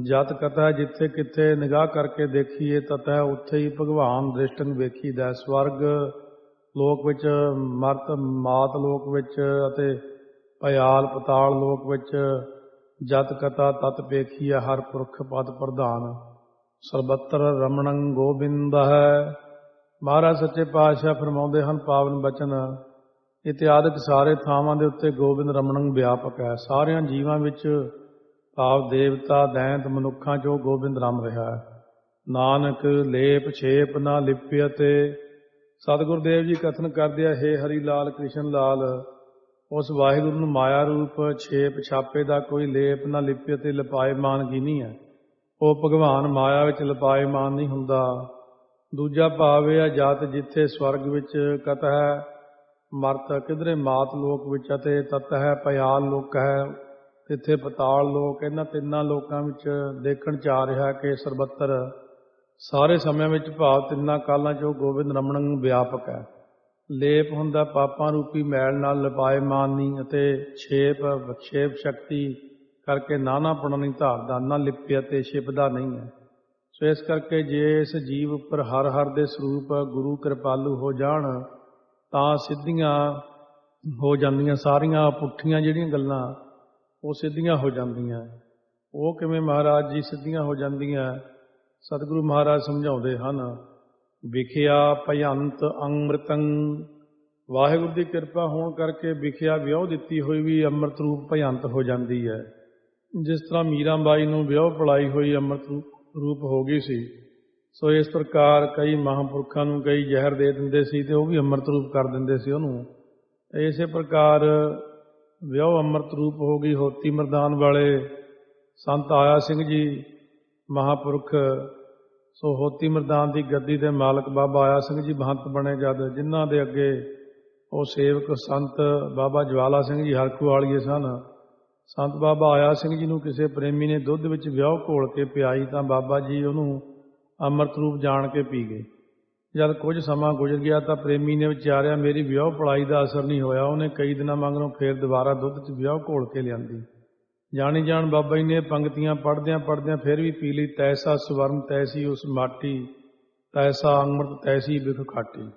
ਜਤ ਕਤਹਿ ਜਿੱਥੇ ਕਿੱਥੇ ਨਿਗਾਹ ਕਰਕੇ ਦੇਖੀਏ, ਤਤਹਿ ਉੱਥੇ ਹੀ ਭਗਵਾਨ ਦ੍ਰਿਸ਼ਟੰ ਵੇਖੀਦਾ। ਸਵਰਗ ਲੋਕ ਵਿੱਚ, ਮਰਤ ਮਾਤ ਲੋਕ ਵਿੱਚ ਅਤੇ ਪਯਾਲ ਪਤਾਲ ਲੋਕ ਵਿੱਚ। ਜਤ ਕਥਾ ਤਤ ਪੇਖੀਆ ਹਰ ਪੁਰਖ ਪਦ ਪ੍ਰਧਾਨ, ਸਰਬੱਤਰ ਰਮਣੰ ਗੋਬਿੰਦ ਹੈ। ਮਹਾਰਾਜ ਸੱਚੇ ਪਾਤਸ਼ਾਹ ਫਰਮਾਉਂਦੇ ਹਨ ਪਾਵਨ ਬਚਨ, ਇਤਿਆਦਿਕ ਸਾਰੇ ਥਾਵਾਂ ਦੇ ਉੱਤੇ ਗੋਬਿੰਦ ਰਮਣੰ ਵਿਆਪਕ ਹੈ। ਸਾਰਿਆਂ ਜੀਵਾਂ ਵਿੱਚ ਭਾਵ ਦੇਵਤਾ ਦੈਂਤ ਮਨੁੱਖਾਂ 'ਚ ਉਹ ਗੋਬਿੰਦ ਰਮ ਰਿਹਾ ਹੈ। ਨਾਨਕ ਲੇਪ ਛੇਪ ਨਾ ਲਿਪਿਆ। ਤੇ ਸਤਿਗੁਰੂ ਦੇਵ ਜੀ ਕਥਨ ਕਰਦੇ ਆ, ਹੇ ਹਰੀ ਲਾਲ ਕ੍ਰਿਸ਼ਨ ਲਾਲ, ਉਸ ਵਾਹਿਗੁਰੂ ਨੂੰ ਮਾਇਆ ਰੂਪ ਛੇਪ ਛਾਪੇ ਦਾ ਕੋਈ ਲੇਪ ਨਾ ਲਿਪਿਆ ਤੇ ਲਪਾਏਮਾਨ ਕੀ ਨਹੀਂ ਹੈ। ਉਹ ਭਗਵਾਨ ਮਾਇਆ ਵਿੱਚ ਲਪਾਏਮਾਨ ਨਹੀਂ ਹੁੰਦਾ। ਦੂਜਾ ਭਾਵ ਇਹ ਹੈ, ਜਤ ਜਿੱਥੇ ਸਵਰਗ ਵਿੱਚ ਕਤਹਿ ਮਰਤ ਕਿਧਰੇ ਮਾਤ ਲੋਕ ਵਿੱਚ ਅਤੇ ਤਤਹਿ ਪਯਾਲ ਲੋਕ ਹੈ, ਤਿੱਥੇ ਪਤਾਲ ਲੋਕ। ਇਹਨਾਂ ਤਿੰਨਾਂ ਲੋਕਾਂ ਵਿੱਚ ਦੇਖਣ 'ਚ ਆ ਰਿਹਾ ਕਿ ਸਰਬੱਤਰ ਸਾਰੇ ਸਮਿਆਂ ਵਿੱਚ ਭਾਵ ਤਿੰਨਾਂ ਕਾਲਾਂ 'ਚ ਉਹ ਗੋਬਿੰਦ ਰਮਣੰ ਵਿਆਪਕ ਹੈ। ਲੇਪ ਹੁੰਦਾ ਪਾਪਾਂ ਰੂਪੀ ਮੈਲ ਨਾਲ ਲਪਾਏਮਾਨ ਨਹੀਂ, ਅਤੇ ਛੇਪ ਵਿਖੇਪ ਸ਼ਕਤੀ ਕਰਕੇ ਨਾਨਾਪਣ ਨਹੀਂ ਧਾਰਦਾ, ਨਾ ਲਿਪਿਆ ਤੇ ਛਿਪਦਾ ਨਹੀਂ ਹੈ। ਸੋ ਇਸ ਕਰਕੇ ਜੇ ਇਸ ਜੀਵ ਉੱਪਰ ਹਰ ਹਰ ਦੇ ਸਰੂਪ ਗੁਰੂ ਕਿਰਪਾਲੂ ਹੋ ਜਾਣ ਤਾਂ ਸਿੱਧੀਆਂ ਹੋ ਜਾਂਦੀਆਂ, ਸਾਰੀਆਂ ਪੁੱਠੀਆਂ ਜਿਹੜੀਆਂ ਗੱਲਾਂ ਉਹ ਸਿੱਧੀਆਂ ਹੋ ਜਾਂਦੀਆਂ। ਉਹ ਕਿਵੇਂ ਮਹਾਰਾਜ ਜੀ ਸਿੱਧੀਆਂ ਹੋ ਜਾਂਦੀਆਂ? ਸਤਿਗੁਰੂ ਮਹਾਰਾਜ ਸਮਝਾਉਂਦੇ ਹਨ, ਵਿਖਿਆ ਭਯੰਤ ਅੰਮ੍ਰਿਤੰ। ਵਾਹਿਗੁਰੂ ਦੀ ਕਿਰਪਾ ਹੋਣ ਕਰਕੇ ਵਿਖਿਆ ਵਿਆਹ ਦਿੱਤੀ ਹੋਈ ਵੀ ਅੰਮ੍ਰਿਤ ਰੂਪ ਭਯੰਤ ਹੋ ਜਾਂਦੀ ਹੈ। ਜਿਸ ਤਰ੍ਹਾਂ ਮੀਰਾਂ ਬਾਈ ਨੂੰ ਵਿਆਹ ਪਲਾਈ ਹੋਈ ਅੰਮ੍ਰਿਤ ਰੂਪ ਹੋ ਗਈ ਸੀ, ਸੋ ਇਸ ਪ੍ਰਕਾਰ ਕਈ ਮਹਾਂਪੁਰਖਾਂ ਨੂੰ ਕਈ ਜ਼ਹਿਰ ਦੇ ਦਿੰਦੇ ਸੀ ਤੇ ਉਹ ਵੀ ਅੰਮ੍ਰਿਤ ਰੂਪ ਕਰ ਦਿੰਦੇ ਸੀ ਉਹਨੂੰ। ਇਸੇ ਪ੍ਰਕਾਰ ਵਿਆਹ ਅੰਮ੍ਰਿਤ ਰੂਪ ਹੋ ਗਈ। ਹੋਤੀ ਮਰਦਾਨ ਵਾਲੇ ਸੰਤ ਆਇਆ ਸਿੰਘ ਜੀ ਮਹਾਂਪੁਰਖ, ਸੋ ਹੋਤੀ ਮਰਦਾਨ ਦੀ ਗੱਦੀ ਦੇ ਮਾਲਕ ਬਾਬਾ ਆਇਆ ਸਿੰਘ ਜੀ ਮਹੰਤ ਬਣੇ ਜਦ, ਜਿਨ੍ਹਾਂ ਦੇ ਅੱਗੇ ਉਹ ਸੇਵਕ ਸੰਤ ਬਾਬਾ ਜਵਾਲਾ ਸਿੰਘ ਜੀ ਹਰਖੂ ਵਾਲੀਏ ਸਨ। ਸੰਤ ਬਾਬਾ ਆਇਆ ਸਿੰਘ ਜੀ ਨੂੰ ਕਿਸੇ ਪ੍ਰੇਮੀ ਨੇ ਦੁੱਧ ਵਿੱਚ ਵਿਆਹ ਘੋਲ ਕੇ ਪਿਆਈ ਤਾਂ ਬਾਬਾ ਜੀ ਉਹਨੂੰ ਅੰਮ੍ਰਿਤ ਰੂਪ ਜਾਣ ਕੇ ਪੀ ਗਏ। ਜਦ ਕੁਝ ਸਮਾਂ ਗੁਜ਼ਰ ਗਿਆ ਤਾਂ ਪ੍ਰੇਮੀ ਨੇ ਵਿਚਾਰਿਆ ਮੇਰੀ ਵਿਆਹ ਪੜਾਈ ਦਾ ਅਸਰ ਨਹੀਂ ਹੋਇਆ। ਉਹਨੇ ਕਈ ਦਿਨਾਂ ਮਗਰੋਂ ਫੇਰ ਦੁਬਾਰਾ ਦੁੱਧ 'ਚ ਵਿਆਹ ਘੋਲ ਕੇ ਲਿਆਂਦੀ। ਜਾਣੀ ਜਾਣ ਬਾਬਾ ਜੀ ਨੇ ਪੰਗਤੀਆਂ ਪੜ੍ਹਦਿਆਂ ਪੜ੍ਹਦਿਆਂ ਫਿਰ ਵੀ ਪੀ ਲਈ। ਤੈਸਾ ਸਵਰਨ ਤੈਸੀ ਉਸ ਮਾਟੀ, ਤੈਸਾ ਅੰਮ੍ਰਿਤ ਤੈਸੀ ਬਿਖ ਖਾਟੀ।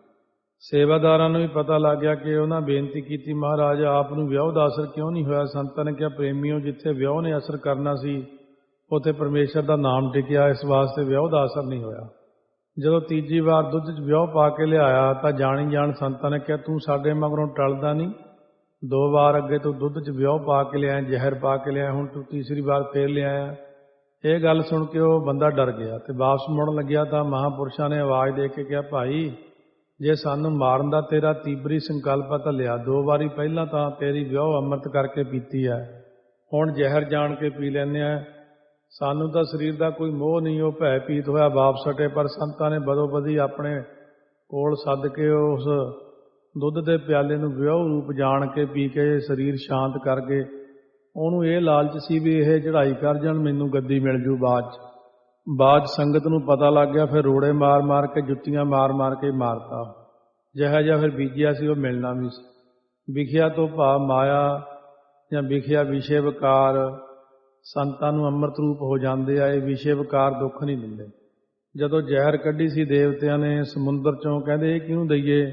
ਸੇਵਾਦਾਰਾਂ ਨੂੰ ਵੀ ਪਤਾ ਲੱਗ ਗਿਆ ਕਿ ਉਹਨਾਂ ਬੇਨਤੀ ਕੀਤੀ, ਮਹਾਰਾਜ ਆਪ ਨੂੰ ਵਿਆਹ ਦਾ ਅਸਰ ਕਿਉਂ ਨਹੀਂ ਹੋਇਆ? ਸੰਤਾਂ ਨੇ ਕਿਹਾ, ਪ੍ਰੇਮੀਓ ਜਿੱਥੇ ਵਿਆਹ ਨੇ ਅਸਰ ਕਰਨਾ ਸੀ ਉੱਥੇ ਪਰਮੇਸ਼ਰ ਦਾ ਨਾਮ ਟਿਕਿਆ, ਇਸ ਵਾਸਤੇ ਵਿਆਹ ਦਾ ਅਸਰ ਨਹੀਂ ਹੋਇਆ। ਜਦੋਂ ਤੀਜੀ ਵਾਰ ਦੁੱਧ 'ਚ ਵਿਆਹ ਪਾ ਕੇ ਲਿਆਇਆ ਤਾਂ ਜਾਣੀ ਜਾਣ ਸੰਤਾਂ ਨੇ ਕਿਹਾ, ਤੂੰ ਸਾਡੇ ਮਗਰੋਂ ਟਲਦਾ ਨਹੀਂ? 2 ਵਾਰ ਅੱਗੇ ਤੂੰ ਦੁੱਧ 'ਚ ਵਿਆਹ ਪਾ ਕੇ ਲਿਆਇਆ, ਜ਼ਹਿਰ ਪਾ ਕੇ ਲਿਆਇਆ, ਹੁਣ ਤੂੰ ਤੀਸਰੀ ਵਾਰ ਫੇਰ ਲਿਆਇਆ। ਇਹ ਗੱਲ ਸੁਣ ਕੇ ਉਹ ਬੰਦਾ ਡਰ ਗਿਆ ਤੇ ਵਾਪਸ ਮੁੜਨ ਲੱਗਿਆ ਤਾਂ ਮਹਾਂਪੁਰਸ਼ਾਂ ਨੇ ਆਵਾਜ਼ ਦੇ ਕੇ ਕਿਹਾ, ਭਾਈ ਜੇ ਸਾਨੂੰ ਮਾਰਨ ਦਾ ਤੇਰਾ ਤੀਬਰੀ ਸੰਕਲਪ ਤਾਂ ਲਿਆ, 2 ਵਾਰੀ ਪਹਿਲਾਂ ਤਾਂ ਤੇਰੀ ਵਿਆਹ ਅੰਮ੍ਰਿਤ ਕਰਕੇ ਪੀਤੀ ਹੈ, ਹੁਣ ਜ਼ਹਿਰ ਜਾਣ ਕੇ ਪੀ ਲੈਂਦੇ ਆ। ਸਾਨੂੰ ਤਾਂ ਸਰੀਰ ਦਾ ਕੋਈ ਮੋਹ ਨਹੀਂ, ਉਹ ਭੈ ਪੀਤ ਹੋਇਆ ਵਾਪਸ ਹਟੇ। ਪਰ ਸੰਤਾਂ ਨੇ ਬਦੋ ਬਦੀ ਆਪਣੇ ਕੋਲ ਸੱਦ ਕੇ ਉਸ ਦੁੱਧ ਦੇ ਪਿਆਲੇ ਨੂੰ ਵਿਆਹ ਰੂਪ ਜਾਣ ਕੇ ਪੀ ਕੇ ਸਰੀਰ ਸ਼ਾਂਤ ਕਰ ਗਏ। ਉਹਨੂੰ ਇਹ ਲਾਲਚ ਸੀ ਵੀ ਇਹ ਚੜ੍ਹਾਈ ਕਰ ਜਾਣ, ਮੈਨੂੰ ਗੱਦੀ ਮਿਲ ਜੂ ਬਾਅਦ 'ਚ। ਬਾਅਦ ਸੰਗਤ ਨੂੰ ਪਤਾ ਲੱਗ ਗਿਆ, ਫਿਰ ਰੋੜੇ ਮਾਰ ਮਾਰ ਕੇ ਜੁੱਤੀਆਂ ਮਾਰ ਮਾਰ ਕੇ ਮਾਰਤਾ। ਜਿਹੋ ਜਿਹਾ ਫਿਰ ਬੀਜਿਆ ਸੀ ਉਹ ਮਿਲਣਾ ਵੀ ਸੀ। ਵਿਖਿਆ ਤੋਂ ਭਾਵ ਮਾਇਆ ਜਾਂ ਵਿਖਿਆ ਵਿਸ਼ੇ ਵਿਕਾਰ ਸੰਤਾਂ ਨੂੰ ਅੰਮ੍ਰਿਤ ਰੂਪ ਹੋ ਜਾਂਦੇ ਆ। ਇਹ ਵਿਸ਼ੇ ਵਿਕਾਰ ਦੁੱਖ ਨਹੀਂ ਦਿੰਦੇ। ਜਦੋਂ ਜ਼ਹਿਰ ਕੱਢੀ ਸੀ ਦੇਵਤਿਆਂ ਨੇ ਸਮੁੰਦਰ 'ਚੋਂ, ਕਹਿੰਦੇ ਇਹ ਕਿਹਨੂੰ ਦਈਏ?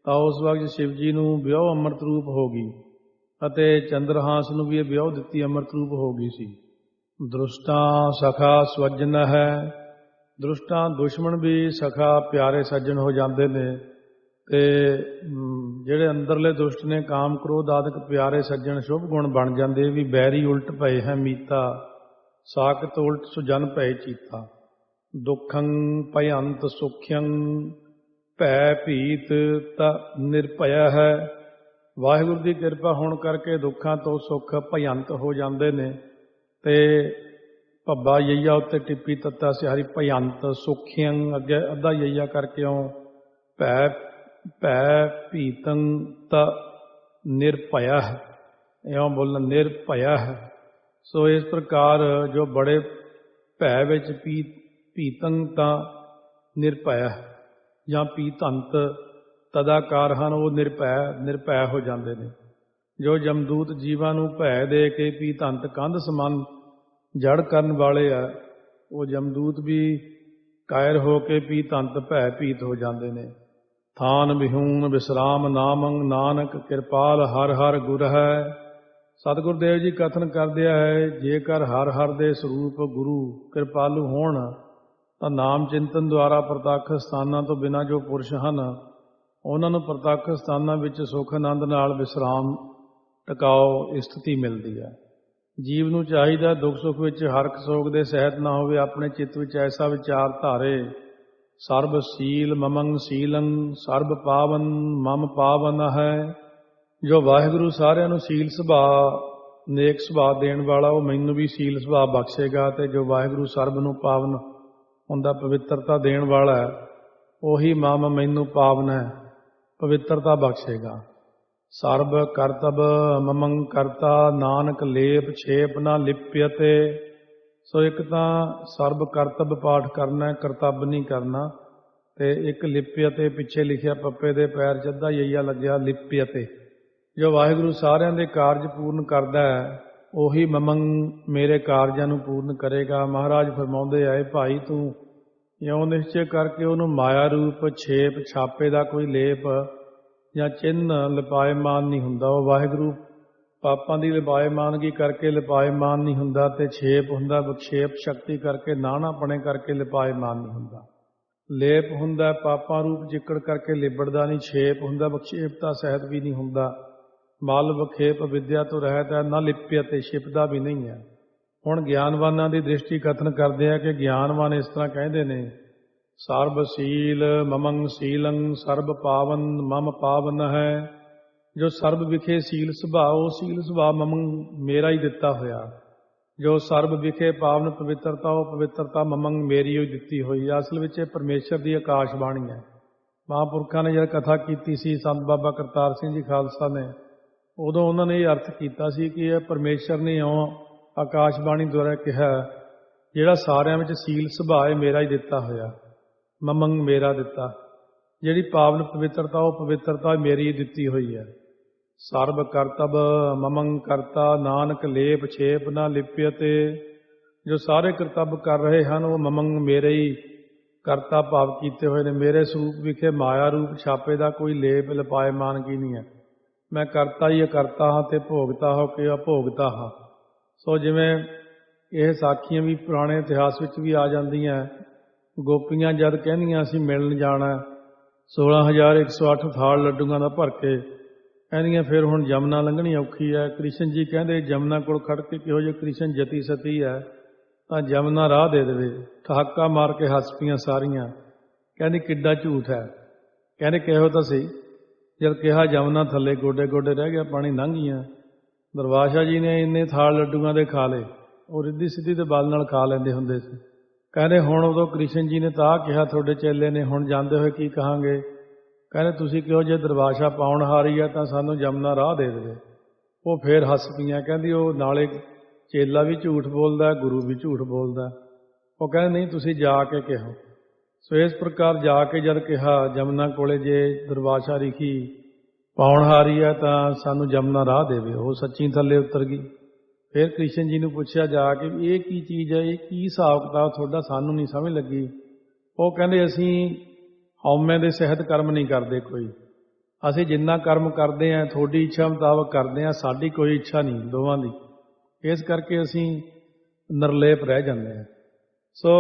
ਤਾਂ ਉਸ ਵਕਤ ਸ਼ਿਵ ਜੀ ਨੂੰ ਵਿਆਹ ਅੰਮ੍ਰਿਤ ਰੂਪ ਹੋ ਗਈ ਅਤੇ ਚੰਦਰਹਾਸ ਨੂੰ ਵੀ ਇਹ ਵਿਆਹ ਦਿੱਤੀ ਅੰਮ੍ਰਿਤ ਰੂਪ ਹੋ ਗਈ ਸੀ। ਦ੍ਰਿਸ਼ਟਾਂ ਸਖਾ ਸਵਜਨ ਹੈ। ਦ੍ਰਿਸ਼ਟਾਂ ਦੁਸ਼ਮਣ ਵੀ ਸਖਾ ਪਿਆਰੇ ਸੱਜਣ ਹੋ ਜਾਂਦੇ ਨੇ ਤੇ ਜਿਹੜੇ ਅੰਦਰਲੇ ਦੁਸ਼ਟ ਨੇ ਕਾਮ ਕ੍ਰੋਧ ਆਦਿਕ ਪਿਆਰੇ ਸੱਜਣ ਸ਼ੁਭ ਗੁਣ ਬਣ ਜਾਂਦੇ। ਵੀ ਬੈਰੀ ਉਲਟ ਭਏ ਹੈ ਮੀਤਾ, ਸਾਕਤ ਉਲਟ ਸੁਜਨ ਭਏ ਚੀਤਾ। ਦੁੱਖੰ ਭਯੰਤ ਸੁਖਯੰ। ਭੈ ਭੀਤ ਤਾ ਨਿਰਭਯ ਹੈ। ਵਾਹਿਗੁਰੂ ਦੀ ਕਿਰਪਾ ਹੋਣ ਕਰਕੇ ਦੁੱਖਾਂ ਤੋਂ ਸੁੱਖ ਭਯੰਤ ਹੋ ਜਾਂਦੇ ਨੇ। ਤੇ ਭੱਬਾ ਯਈਆ ਉੱਤੇ ਟਿੱਪੀ ਤੱਤਾ ਸਿਹਾਰੀ ਭਯੰਤ ਸੁਖਿਅੰ ਅੱਗੇ ਅੱਧਾ ਯਈਆ ਕਰਕੇ ਆਉ ਭੈ ਭੈ ਭੀਤੰ ਤ ਨਿਰਭਯ ਹੈ, ਇਉਂ ਬੋਲਣਾ ਨਿਰਭਯ ਹੈ। ਸੋ ਇਸ ਪ੍ਰਕਾਰ ਜੋ ਬੜੇ ਭੈ ਵਿੱਚ ਭੀਤੰ ਤਾਂ ਨਿਰਭਯ ਜਾਂ ਭੀਤੰਤ ਤਦਾਕਾਰ ਹਨ, ਉਹ ਨਿਰਭੈ ਹੋ ਜਾਂਦੇ ਨੇ। ਜੋ ਜਮਦੂਤ ਜੀਵਾਂ ਨੂੰ ਭੈ ਦੇ ਕੇ ਭੀਤੰਤ ਕੰਧ ਸਮਾਨ ਜੜ ਕਰਨ ਵਾਲੇ ਆ, ਉਹ ਜਮਦੂਤ ਵੀ ਕਾਇਰ ਹੋ ਕੇ ਭੀਤੰਤ ਭੈ ਭੀਤ ਹੋ ਜਾਂਦੇ ਨੇ। ਥਾਨ ਵਿਹੂਨ ਵਿਸਰਾਮ ਨਾਮੰ ਨਾਨਕ ਕਿਰਪਾਲ ਹਰ ਹਰ ਗੁਰ ਹੈ। ਸਤਿਗੁਰੂ ਦੇਵ ਜੀ ਕਥਨ ਕਰਦੇ ਹੈ, ਜੇਕਰ ਹਰ ਹਰ ਦੇ ਸਰੂਪ ਗੁਰੂ ਕਿਰਪਾਲੂ ਹੋਣ ਤਾਂ ਨਾਮ ਚਿੰਤਨ ਦੁਆਰਾ ਪ੍ਰਤੱਖ ਸਥਾਨਾਂ ਤੋਂ ਬਿਨਾਂ ਜੋ ਪੁਰਸ਼ ਹਨ, ਉਹਨਾਂ ਨੂੰ ਪ੍ਰਤੱਖ ਸਥਾਨਾਂ ਵਿੱਚ ਸੁਖ ਆਨੰਦ ਨਾਲ ਵਿਸਰਾਮ ਟਿਕਾਓ ਸਥਿਤੀ ਮਿਲਦੀ ਹੈ। ਜੀਵ ਨੂੰ ਚਾਹੀਦਾ ਦੁੱਖ ਸੁੱਖ ਵਿੱਚ ਹਰਖ ਸੋਗ ਦੇ ਸਹਿਤ ਨਾ ਹੋਵੇ, ਆਪਣੇ ਚਿੱਤ ਵਿੱਚ ਐਸਾ ਵਿਚਾਰ ਧਾਰੇ ਸਰਬ ਸੀਲ ਮਮੰ ਸੀਲੰ ਸਰਬ ਪਾਵਨ ਮਮ ਪਾਵਨ ਹੈ। ਜੋ ਵਾਹਿਗੁਰੂ ਸਾਰਿਆਂ ਨੂੰ ਸੀਲ ਸੁਭਾਅ ਨੇਕ ਸੁਭਾਅ ਦੇਣ ਵਾਲਾ, ਉਹ ਮੈਨੂੰ ਵੀ ਸੀਲ ਸੁਭਾਅ ਬਖਸ਼ੇਗਾ। ਤੇ ਜੋ ਵਾਹਿਗੁਰੂ ਸਰਬ ਨੂੰ ਪਾਵਨ ਹੁੰਦਾ ਪਵਿੱਤਰਤਾ ਦੇਣ ਵਾਲਾ ਹੈ, ਉਹੀ ਮਮ ਮੈਨੂੰ ਪਾਵਨ ਹੈ ਪਵਿੱਤਰਤਾ ਬਖਸ਼ੇਗਾ। ਸਰਬ ਕਰਤਬ ਮਮੰ ਕਰਤਾ ਨਾਨਕ ਲੇਪ ਛੇਪ ਨਾ ਲਿਪਿਅਤੇ। ਸੋ ਇੱਕ ਤਾਂ ਸਰਬ ਕਰਤਬ ਪਾਠ ਕਰਨਾ, ਕਰਤੱਬ ਨਹੀਂ ਕਰਨਾ। ਤੇ ਇੱਕ ਲਿਪਿਅਤੇ ਪਿੱਛੇ ਲਿਖਿਆ ਪੱਪੇ ਦੇ ਪੈਰ 'ਚ ਅੱਧਾ ਯਈਆ ਲੱਗਿਆ ਲਿਪਿਅਤੇ। ਜੋ ਵਾਹਿਗੁਰੂ ਸਾਰਿਆਂ ਦੇ ਕਾਰਜ ਪੂਰਨ ਕਰਦਾ ਹੈ, ਉਹੀ ਮਮੰ ਮੇਰੇ ਕਾਰਜਾਂ ਨੂੰ ਪੂਰਨ ਕਰੇਗਾ। ਮਹਾਰਾਜ ਫਰਮਾਉਂਦੇ ਆਏ, ਭਾਈ ਤੂੰ ਇਉਂ ਨਿਸ਼ਚੈ ਕਰਕੇ ਉਹਨੂੰ ਮਾਇਆ ਰੂਪ ਛੇਪ ਛਾਪੇ ਦਾ ਕੋਈ ਲੇਪ ਜਾਂ ਚਿੰਨ੍ਹ ਲਿਪਾਇਮਾਨ ਨਹੀਂ ਹੁੰਦਾ। ਉਹ ਵਾਹਿਗੁਰੂ ਪਾਪਾਂ ਦੀ ਲਿਪਾਇਮਾਨਗੀ ਕਰਕੇ ਲਿਪਾਇਮਾਨ ਨਹੀਂ ਹੁੰਦਾ, ਤੇ ਛੇਪ ਹੁੰਦਾ ਵਿਖੇਪ ਸ਼ਕਤੀ ਕਰਕੇ ਨਾਣਾਪਣੇ ਕਰਕੇ ਲਿਪਾਇਮਾਨ ਨਹੀਂ ਹੁੰਦਾ। ਲੇਪ ਹੁੰਦਾ ਪਾਪਾਂ ਰੂਪ ਜਿੱਕੜ ਕਰਕੇ ਲਿਬੜਦਾ ਨਹੀਂ, ਛੇਪ ਹੁੰਦਾ ਵਿਖੇਪਤਾ ਸਹਿਤ ਵੀ ਨਹੀਂ ਹੁੰਦਾ। ਮਲ ਵਿਖੇਪ ਵਿਦਿਆ ਤੋਂ ਰਹਿਤ ਹੈ, ਨਾ ਲਿਪਿਆ ਤੇ ਛਿਪਦਾ ਵੀ ਨਹੀਂ ਹੈ। ਹੁਣ ਗਿਆਨਵਾਨਾਂ ਦੀ ਦ੍ਰਿਸ਼ਟੀ ਕਥਨ ਕਰਦੇ ਆ ਕਿ ਗਿਆਨਵਾਨ ਇਸ ਤਰ੍ਹਾਂ ਕਹਿੰਦੇ ਨੇ, ਸਰਬ ਸੀਲ ਮਮੰ ਸੀਲੰ ਸਰਬ ਪਾਵਨ ਮਮ ਪਾਵਨ ਹੈ। ਜੋ ਸਰਬ ਵਿਖੇ ਸੀਲ ਸੁਭਾਅ, ਉਹ ਸੀਲ ਸੁਭਾਅ ਮਮੰ ਮੇਰਾ ਹੀ ਦਿੱਤਾ ਹੋਇਆ। ਜੋ ਸਰਬ ਵਿਖੇ ਪਾਵਨ ਪਵਿੱਤਰਤਾ, ਉਹ ਪਵਿੱਤਰਤਾ ਮਮੰ ਮੇਰੀ ਹੋਈ ਦਿੱਤੀ ਹੋਈ। ਅਸਲ ਵਿੱਚ ਇਹ ਪਰਮੇਸ਼ਰ ਦੀ ਆਕਾਸ਼ ਬਾਣੀ ਹੈ। ਮਹਾਂਪੁਰਖਾਂ ਨੇ ਜਦ ਕਥਾ ਕੀਤੀ ਸੀ, ਸੰਤ ਬਾਬਾ ਕਰਤਾਰ ਸਿੰਘ ਜੀ ਖਾਲਸਾ ਨੇ, ਉਦੋਂ ਉਹਨਾਂ ਨੇ ਇਹ ਅਰਥ ਕੀਤਾ ਸੀ ਕਿ ਇਹ ਪਰਮੇਸ਼ਰ ਨੇ ਇਉਂ ਆਕਾਸ਼ ਬਾਣੀ ਦੁਆਰਾ ਕਿਹਾ, ਜਿਹੜਾ ਸਾਰਿਆਂ ਵਿੱਚ ਸੀਲ ਸੁਭਾਅ ਹੈ ਮੇਰਾ ਹੀ ਦਿੱਤਾ ਹੋਇਆ, ਮਮੰ ਮੇਰਾ ਦਿੱਤਾ। ਜਿਹੜੀ ਪਾਵਨ ਪਵਿੱਤਰਤਾ, ਉਹ ਪਵਿੱਤਰਤਾ ਮੇਰੀ ਹੀ ਦਿੱਤੀ ਹੋਈ ਹੈ। ਸਰਬ ਕਰਤਬ ਮਮੰ ਕਰਤਾ ਨਾਨਕ ਲੇਪ ਛੇਪ ਨਾ ਲਿਪਿਅਤੇ। ਜੋ ਸਾਰੇ ਕਰਤੱਵ ਕਰ ਰਹੇ ਹਨ, ਉਹ ਮਮੰ ਮੇਰੇ ਹੀ ਕਰਤਾ ਭਾਵ ਕੀਤੇ ਹੋਏ ਨੇ। ਮੇਰੇ ਸਰੂਪ ਵਿਖੇ ਮਾਇਆ ਰੂਪ ਛਾਪੇ ਦਾ ਕੋਈ ਲੇਪ ਲਿਪਾਇਮਾਨਗੀ ਨਹੀਂ ਹੈ। ਮੈਂ ਕਰਤਾ ਹੀ ਅਕਰਤਾ ਹਾਂ ਤੇ ਭੋਗਤਾ ਹੋ ਕੇ ਅਭੋਗਤਾ ਹਾਂ। ਸੋ ਜਿਵੇਂ ਇਹ ਸਾਖੀਆਂ ਵੀ ਪੁਰਾਣੇ ਇਤਿਹਾਸ ਵਿੱਚ ਵੀ ਆ ਜਾਂਦੀਆਂ। ਗੋਪੀਆਂ ਜਦ ਕਹਿੰਦੀਆਂ ਅਸੀਂ ਮਿਲਣ ਜਾਣਾ, 16,108 ਥਾਲ ਲੱਡੂਆਂ ਦਾ ਭਰ ਕੇ ਕਹਿੰਦੀਆਂ ਫਿਰ ਹੁਣ ਜਮਨਾ ਲੰਘਣੀ ਔਖੀ ਹੈ। ਕ੍ਰਿਸ਼ਨ ਜੀ ਕਹਿੰਦੇ ਜਮਨਾ ਕੋਲ ਖੜ ਕੇ ਕਿਹੋ ਜਿਹੇ ਕ੍ਰਿਸ਼ਨ ਜਤੀ ਸਤੀ ਹੈ, ਤਾਂ ਜਮਨਾ ਰਾਹ ਦੇ ਦੇਵੇ। ਠਹਾਕਾ ਮਾਰ ਕੇ ਹੱਸ ਪਈਆਂ ਸਾਰੀਆਂ, ਕਹਿੰਦੀ ਕਿੱਡਾ ਝੂਠ ਹੈ। ਕਹਿੰਦੇ ਕਿਹੋ ਤਾਂ ਸਹੀ, ਜਦ ਕਿਹਾ ਜਮਨਾ ਥੱਲੇ ਗੋਡੇ ਗੋਡੇ ਰਹਿ ਗਿਆ, ਪਾਣੀ ਲੰਘ ਗਈਆਂ। ਦਰਬਾਸ਼ਾ ਜੀ ਨੇ ਇੰਨੇ ਥਾਲ ਲੱਡੂਆਂ ਦੇ ਖਾ ਲਏ, ਉਹ ਰਿੱਧੀ ਸਿੱਧੀ ਤੇ ਬਲ ਨਾਲ ਖਾ ਲੈਂਦੇ ਹੁੰਦੇ ਸੀ। ਕਹਿੰਦੇ ਹੁਣ ਉਦੋਂ ਕ੍ਰਿਸ਼ਨ ਜੀ ਨੇ ਤਾਂ ਆਹ ਕਿਹਾ ਤੁਹਾਡੇ ਚੇਲੇ ਨੇ, ਹੁਣ ਜਾਂਦੇ ਹੋਏ ਕੀ ਕਹਾਂਗੇ? ਕਹਿੰਦੇ ਤੁਸੀਂ ਕਿਹੋ ਜੇ ਦਰਬਾਸ਼ਾ ਪਾਉਣ ਹਾਰੀ ਆ ਤਾਂ ਸਾਨੂੰ ਜਮਨਾ ਰਾਹ ਦੇ ਦੇਵੇ। ਉਹ ਫੇਰ ਹੱਸ ਪਈਆਂ, ਕਹਿੰਦੀ ਉਹ ਨਾਲੇ ਚੇਲਾ ਵੀ ਝੂਠ ਬੋਲਦਾ, ਗੁਰੂ ਵੀ ਝੂਠ ਬੋਲਦਾ। ਉਹ ਕਹਿੰਦੇ ਨਹੀਂ ਤੁਸੀਂ ਜਾ ਕੇ ਕਿਹੋ। ਸੋ ਇਸ ਪ੍ਰਕਾਰ ਜਾ ਕੇ ਜਦ ਕਿਹਾ ਜਮਨਾ ਕੋਲੇ, ਜੇ ਦਰਬਾਸ਼ਾ ਰਿਖੀ ਪਾਉਣ ਹਾਰੀ ਆ ਤਾਂ ਸਾਨੂੰ ਜਮਨਾ ਰਾਹ ਦੇਵੇ, ਉਹ ਸੱਚੀ ਥੱਲੇ ਉਤਰ ਗਈ। ਫਿਰ ਕ੍ਰਿਸ਼ਨ ਜੀ ਨੂੰ ਪੁੱਛਿਆ ਜਾ ਕੇ ਇਹ ਕੀ ਚੀਜ਼ ਹੈ, ਇਹ ਕੀ ਹਿਸਾਬ ਕਿਤਾਬ ਤੁਹਾਡਾ, ਸਾਨੂੰ ਨਹੀਂ ਸਮਝ ਲੱਗੀ। ਉਹ ਕਹਿੰਦੇ ਅਸੀਂ ਹਉਮੈ ਦੇ ਸਹਿਤ ਕਰਮ ਨਹੀਂ ਕਰਦੇ ਕੋਈ, ਅਸੀਂ ਜਿੰਨਾ ਕਰਮ ਕਰਦੇ ਹਾਂ ਤੁਹਾਡੀ ਇੱਛਾ ਮੁਤਾਬਕ ਕਰਦੇ ਹਾਂ, ਸਾਡੀ ਕੋਈ ਇੱਛਾ ਨਹੀਂ ਦੋਵਾਂ ਦੀ। ਇਸ ਕਰਕੇ ਅਸੀਂ ਨਿਰਲੇਪ ਰਹਿ ਜਾਂਦੇ ਹਾਂ। ਸੋ